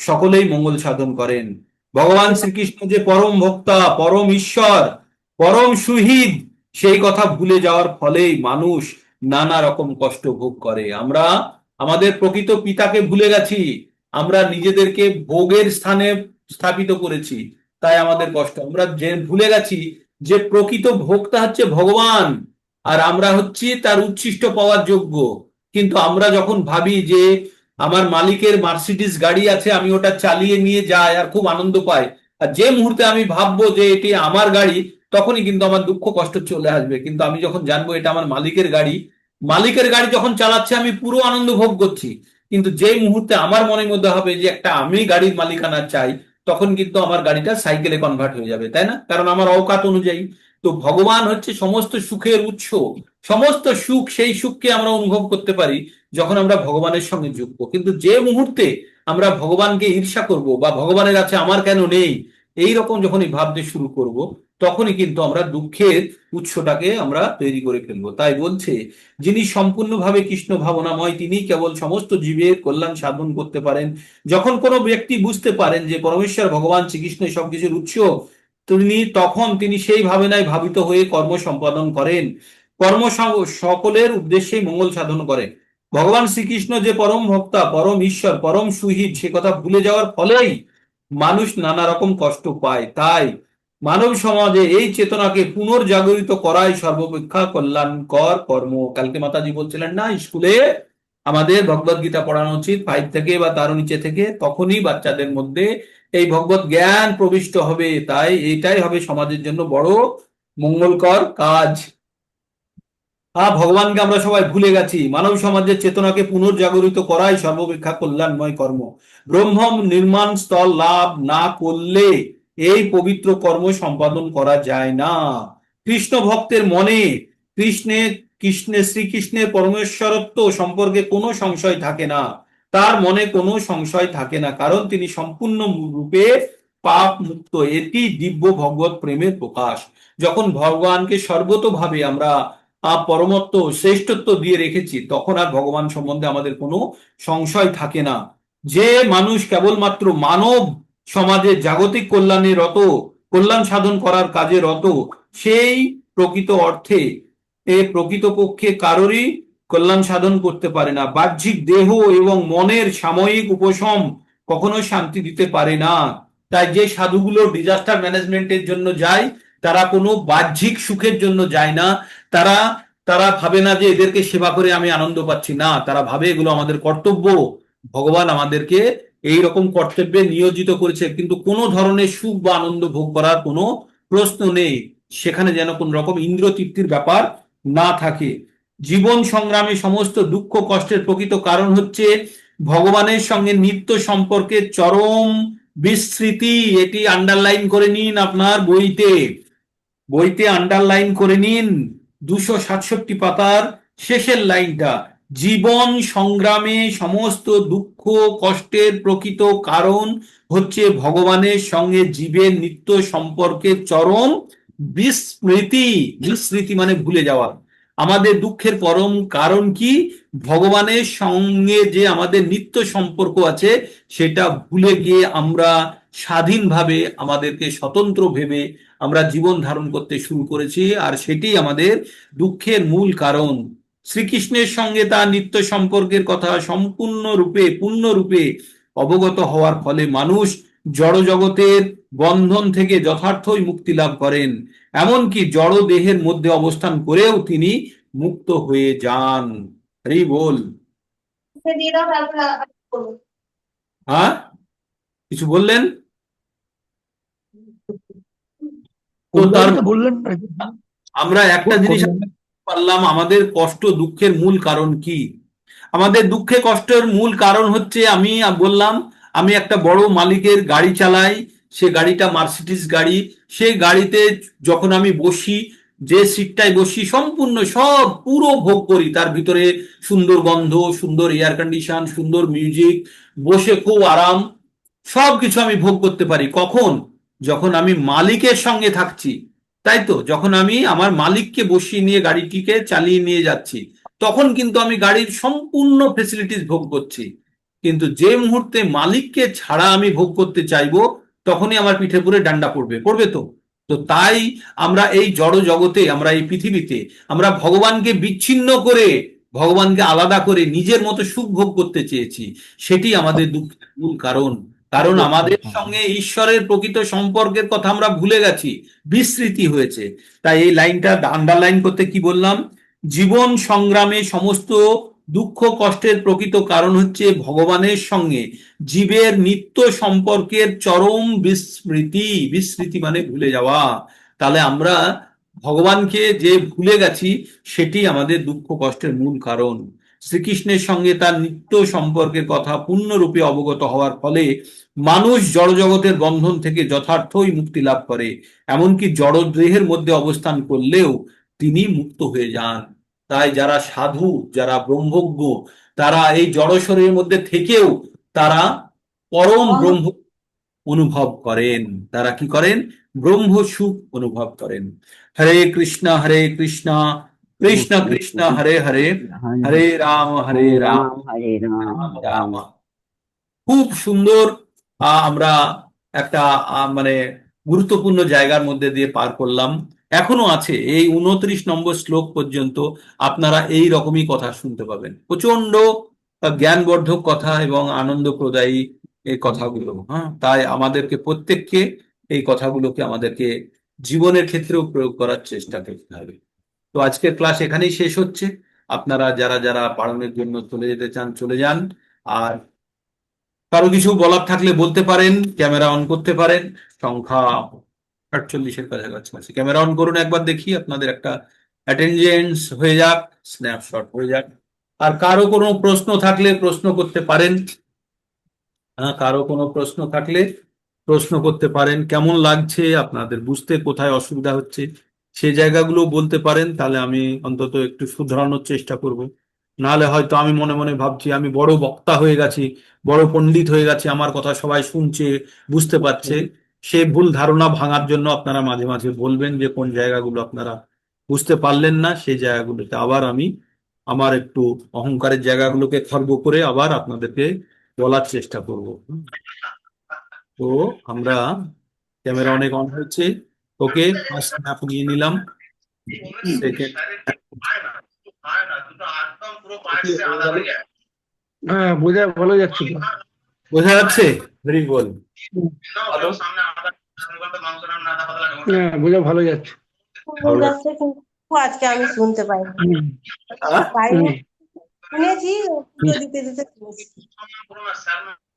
সকলেই মঙ্গল সাধন করেন। ভগবান শ্রীকৃষ্ণ যে পরম ভোক্তা, পরম ঈশ্বর, পরম সুহৃদ, সেই কথা ভুলে যাওয়ার ফলেই মানুষ নানা রকম কষ্ট ভোগ করে। আমরা আমাদের প্রকৃত পিতাকে ভুলে গেছি, আমরা নিজেদেরকে ভোগের স্থানে স্থাপিত করেছি, তাই আমাদের কষ্ট। আমরা যে ভুলে গেছি যে প্রকৃত ভোক্তা হচ্ছে ভগবান, আর আমরা হচ্ছি তার উচ্ছিষ্ট পাওয়ার যোগ্য। কিন্তু আমরা যখন ভাবি যে আমার মালিকের মার্সিডিজ গাড়ি আছে, আমি ওটা চালিয়ে নিয়ে যাই আর খুব আনন্দ পাই, আর যে মুহূর্তে আমি ভাববো যে এটি আমার গাড়ি, তখনই কিন্তু আমার দুঃখ কষ্ট চলে আসবে। কিন্তু আমি যখন জানবো এটা আমার মালিকের গাড়ি, মালিকের গাড়ি যখন চালাচ্ছে আমি পুরো আনন্দ ভোগ করছি। কিন্তু যেই মুহূর্তে আমার মনের মধ্যে হবে যে একটা আমি গাড়ির মালিকানা চাই, তখন কিন্তু আমার গাড়িটা সাইকেলে কনভার্ট হয়ে যাবে, তাই না? কারণ আমার অকাত অনুযায়ী। তো ভগবান হচ্ছে সমস্ত সুখের উৎস। সমস্ত সুখ, সেই সুখকে আমরা অনুভব করতে পারি যখন আমরা ভগবানের সঙ্গে যুক্ত। কিন্তু যে মুহূর্তে আমরা ভগবানকে ঈর্ষা করব বা ভগবানের আছে আমার কেন নেই, এই রকম যখনই ভাবতে শুরু করব, তখনই কিন্তু আমরা দুঃখের উৎসটাকে আমরা তৈরি করে ফেলবো। তাই বলছে, যিনি সম্পূর্ণভাবে কৃষ্ণ ভাবনাময়, তিনি কেবল সমস্ত জীবের কল্যাণ সাধন করতে পারেন। যখন কোনো ব্যক্তি বুঝতে পারেন যে পরমেশ্বর ভগবান শ্রীকৃষ্ণ সবকিছুর উৎস, তিনি সেই ভাবনায় ভাবিত হয়ে কর্ম সম্পাদন করেন। কর্ম সকলের উদ্দেশ্যে মঙ্গল সাধন করেন। ভগবান শ্রীকৃষ্ণ যে পরম ভক্তা, পরম ঈশ্বর, পরম সুহৃদ, সে কথা ভুলে যাওয়ার ফলেই মানুষ নানা রকম কষ্ট পায়। তাই মানব সমাজে এই চেতনাকে পুনর্জাগরিত করাই সর্বাপেক্ষা কল্যাণকর কর্ম। কালকে মাতাজি বলছিলেন না, স্কুলে আমাদের ভগবদ গীতা পড়ানো উচিত 5 থেকে বা তারও নিচে থেকে, তখনই বাচ্চাদের মধ্যে এই ভগবত জ্ঞান প্রবিষ্ট হবে। তাই এটাই হবে সমাজের জন্য বড় মঙ্গলকর কাজ। ভগবানকে আমরা সবাই ভুলে গেছি। মানব সমাজের চেতনাকে পুনর্জাগরিত করাই সর্বাপেক্ষা কল্যাণময় কর্ম। ব্রহ্ম নির্মাণ স্থল লাভ না করলে এই পবিত্র কর্ম সম্পাদন করা যায় না। কৃষ্ণ ভক্তের মনে কৃষ্ণের শ্রীকৃষ্ণের পরমেশ্বরত্ব সম্পর্কে কোনো সংশয় থাকে না। তার মনে কোনো সংশয় থাকে না, কারণ তিনি সম্পূর্ণ রূপে পাপ মুক্ত। এটি দিব্য ভগবত প্রেমের প্রকাশ। যখন ভগবানকে সর্বতোভাবে আমরা পরমত্ব, শ্রেষ্ঠত্ব দিয়ে রেখেছি, তখন আর ভগবান সম্বন্ধে আমাদের কোনো সংশয় থাকে না। যে মানুষ কেবলমাত্র মানব সমাজের জাগতিক কল্যাণে রত, কল্যাণ সাধন করার কাজে রত, সেই প্রকৃত অর্থে প্রকৃতপক্ষে কারোরই কল্যাণ সাধন করতে পারে না। বাহ্যিক দেহ এবং মনের সাময়িক উপশম কখনো শান্তি দিতে পারে না। তাই যে সাধুগুলো ডিজাস্টার ম্যানেজমেন্টের জন্য যায়, তারা কোনো বাহ্যিক সুখের জন্য যায় না। তারা তারা ভাবে না যে এদেরকে সেবা করে আমি আনন্দ পাচ্ছি, না, তারা ভাবে এগুলো আমাদের কর্তব্য। ভগবান আমাদেরকে এই রকম কর্তব্যে নিয়োজিত করেছে, কিন্তু কোনো ধরনের সুখ বা আনন্দ ভোগ করার কোনো প্রশ্ন নেই। সেখানে যেন কোন রকম ইন্দ্র তৃপ্তির ব্যাপার না থাকে। জীবন সংগ্রামে সমস্ত দুঃখ কষ্টের প্রকৃত কারণ হচ্ছে ভগবানের সঙ্গে নিত্য সম্পর্কের চরম বিস্মৃতি। এটি আন্ডারলাইন করে নিন আপনার বইতে, আন্ডারলাইন করে নিন 267 পাতার শেষের লাইনটা। জীবন সংগ্রামে সমস্ত দুঃখ কষ্টের প্রকৃত কারণ হচ্ছে ভগবানের সঙ্গে জীবের নিত্য সম্পর্কের চরম বিস্মৃতি। বিস্মৃতি মানে ভুলে যাওয়া। আমাদের দুঃখের পরম কারণ কি? ভগবানের সঙ্গে যে আমাদের নিত্য সম্পর্ক আছে, সেটা ভুলে গিয়ে আমরা স্বাধীনভাবে, আমাদেরকে স্বতন্ত্র ভেবে আমরা জীবন ধারণ করতে শুরু করেছি, আর সেটি আমাদের দুঃখের মূল কারণ। শ্রীকৃষ্ণের সঙ্গে তার নিত্য সম্পর্কের কথা পূর্ণরূপে অবগত হওয়ার ফলে মানুষ জড় জগতের বন্ধন থেকে যথার্থই মুক্তি লাভ করেন। এমনকি জড় দেহের মধ্যে অবস্থান করেও তিনি মুক্ত হয়ে যান। হরি বল। হ্যাঁ, কিছু বললেন? তো কোন তার লাইনটা বললেন? আমরা একটা জিনিস কোন লাইন? পারলাম আমাদের কষ্ট দুঃখের মূল কারণ কি। আমাদের দুঃখে কষ্টের মূল কারণ হচ্ছে, আমি বললাম, আমি একটা বড় মালিকের গাড়ি চালাই, সে গাড়িটা মার্সিডিজ গাড়ি। সেই গাড়িতে যখন আমি বসি, যে সিটটায় বসি সম্পূর্ণ সব পুরো ভোগ করি, তার ভিতরে সুন্দর গন্ধ, সুন্দর এয়ার কন্ডিশন, সুন্দর মিউজিক, বসে খুব আরাম, সবকিছু আমি ভোগ করতে পারি। কখন? যখন আমি মালিকের সঙ্গে থাকছি, তাই তো, যখন আমি আমার মালিককে বসিয়ে নিয়ে গাড়িটিকে চালিয়ে নিয়ে যাচ্ছি, তখন কিন্তু আমি গাড়ির সম্পূর্ণ ফেসিলিটিস ভোগ করছি। কিন্তু যে মুহূর্তে মালিককে ছাড়া আমি ভোগ করতে চাইবো, তখনই আমার পিঠে পুরে ডান্ডা পড়বে, পড়বে তো। তো তাই আমরা এই জড় জগতে, আমরা এই পৃথিবীতে, আমরা ভগবানকে বিচ্ছিন্ন করে, ভগবানকে আলাদা করে নিজের মতো সুখ ভোগ করতে চেয়েছি। সেটি আমাদের দুঃখের মূল কারণ। কারণ আমাদের সঙ্গে ঈশ্বরের প্রকৃত সম্পর্কের কথা আমরা ভুলে গেছি, বিস্মৃতি হয়েছে। তাই এই লাইনটা আন্ডারলাইন করতে কি বললাম, জীবন সংগ্রামে সমস্ত দুঃখ কষ্টের প্রকৃত কারণ হচ্ছে ভগবানের সঙ্গে জীবের নিত্য সম্পর্কের চরম বিস্মৃতি। বিস্মৃতি মানে ভুলে যাওয়া। তাহলে আমরা ভগবানকে যে ভুলে গেছি, সেটি আমাদের দুঃখ কষ্টের মূল কারণ। শ্রীকৃষ্ণের সঙ্গে তার নিত্য সম্পর্কের কথা পূর্ণরূপে অবগত হওয়ার ফলে মানুষ জড়জগতের বন্ধন থেকে যথার্থই মুক্তি লাভ করে। এমনকি জড়দেহের মধ্যে অবস্থান করলেও তিনি মুক্ত হয়ে যান। তাই যারা সাধু, যারা ব্রহ্মজ্ঞ, তারা এই জড় শরীরের মধ্যে থেকেও তারা পরম ব্রহ্ম অনুভব করেন। তারা কি করেন? ব্রহ্ম সুখ অনুভব করেন। হরে কৃষ্ণ কৃষ্ণ কৃষ্ণ হরে হরে, হরে হরে রাম রাম হরে রাম রাম রাম। রাম। খুব সুন্দর আমরা একটা মানে গুরুত্বপূর্ণ জায়গার মধ্যে দিয়ে পার করলাম। এখনো আছে এই 29 নম্বর শ্লোক পর্যন্ত আপনারা এই রকমই কথা শুনতে পাবেন, প্রচন্ড জ্ঞানবর্ধক কথা এবং আনন্দপ্রদায়ী এই কথাগুলো। হ্যাঁ, তাই আমাদেরকে প্রত্যেককে এই কথাগুলোকে আমাদেরকে জীবনের ক্ষেত্রেও প্রয়োগ করার চেষ্টা করতে হবে। তো আজকের ক্লাস এখানেই শেষ হচ্ছে। আপনারা যারা যারা পালনের জন্য চলে যেতে চান চলে যান। আর কারো কিছু বলার থাকলে বলতে পারেন, ক্যামেরা অন করতে পারেন। সংখ্যা 48-এর কাছাকাছি আছে। ক্যামেরা অন করুন, একবার দেখি আপনাদের একটা অ্যাটেন্ডেন্স হয়ে যাক, স্ন্যাপশট হয়ে যাক। আর কারো কোনো প্রশ্ন থাকলে প্রশ্ন করতে পারেন। হ্যাঁ, কারো কোনো প্রশ্ন থাকলে প্রশ্ন করতে পারেন। কেমন লাগছে আপনাদের, বুঝতে কোথায় অসুবিধা হচ্ছে সেই জায়গাগুলো বলতে পারেন, তাহলে আমি অন্তত একটু শুধরানোর চেষ্টা করব। নাহলে হয়তো আমি মনে মনে ভাবছি আমি বড় বক্তা হয়ে গেছি, বড় পণ্ডিত হয়ে গেছি, আমার কথা সবাই শুনছে, বুঝতে পারছে। সে ভুল ধারণা ভাঙার জন্য আপনারা মাঝে মাঝে বলবেন যে কোন জায়গাগুলো আপনারা বুঝতে পারলেন না, সেই জায়গাগুলোতে আবার আমি আমার একটু অহংকারের জায়গাগুলোকে খর্ব করে আবার আপনাদেরকে বলার চেষ্টা করব। তো আমরা ক্যামেরা অনেক অন হয়েছে। ওকে, ফার্স্ট স্ন্যাপ নিয়ে নিলাম। সেকেন্ড হ্যাঁ, বোঝা ভালো যাচ্ছে তো। বোঝা যাচ্ছে? Very good. ভালো। হ্যাঁ, বোঝা ভালো যাচ্ছে। ভালো যাচ্ছে কিন্তু আজকে আমি শুনতে পাইনি। হুম, পাইনি, হুম। শুনেছি পুজো দিতে দিতে শুনেছি।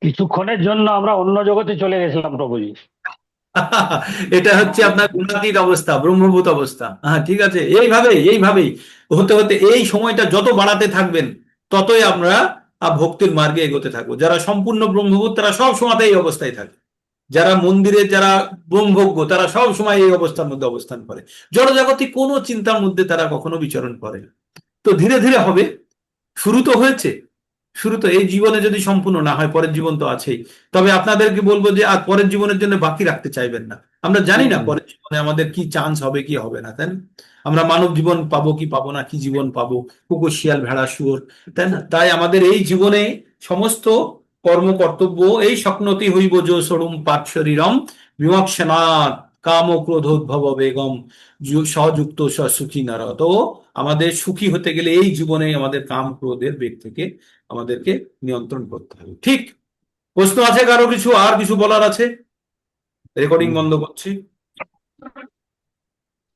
কিছুক্ষণের জন্য আমরা অন্য জগতে চলে গেছিলাম প্রভুজি। এটা হচ্ছে আপনার গুণাতীত অবস্থা, ব্রহ্মভূত অবস্থা। হ্যাঁ, ঠিক আছে। এইভাবেই এইভাবেই হতে হতে এই সময়টা যত বাড়াতে থাকবেন, ততই আমরা ভক্তির মার্গে এগোতে থাকবো। যারা সম্পূর্ণ ব্রহ্মভূত তারা সব সময় এই অবস্থায় থাকে। যারা মন্দিরে, যারা ব্রহ্মজ্ঞ, তারা সব সময় এই অবস্থার মধ্যে অবস্থান করে। জড়জাগতিক কোনো চিন্তার মধ্যে তারা কখনো বিচরণ করে না। তো ধীরে ধীরে হবে। শুরু তো হয়েছে। শুরু তো এই জীবনে যদি সম্পূর্ণ না হয়, পরের জীবন তো আছেই। তবে আপনাদেরকে বলবো যে আর পরের জীবনের জন্য বাকি রাখতে চাইবেন না। আমরা জানি না পরের জীবনে আমাদের কি চান্স হবে কি হবে না, তাই না? আমরা মানব জীবন পাবো কি পাবো না, কি জীবন পাবো, কুকুর শিয়াল ভেড়া শুয়োর, তাই না? তাই আমাদের এই জীবনে সমস্ত কর্ম কর্তব্য, এই স্বপ্নতি হইব যো সরুম পাপ শরীরম বিমক্ষণাৎ কাম ক্রোধোদ্ভব বেগম সহযুক্ত সুখী নর। তো আমাদের সুখী হতে গেলে এই জীবনে আমাদের কাম ক্রোধের বেগ থেকে আমাদেরকে নিয়ন্ত্রণ করতে হবে। ঠিক? প্রশ্ন আছে কারো কিছু? আর কিছু বলার আছে? রেকর্ডিং বন্ধ করছি।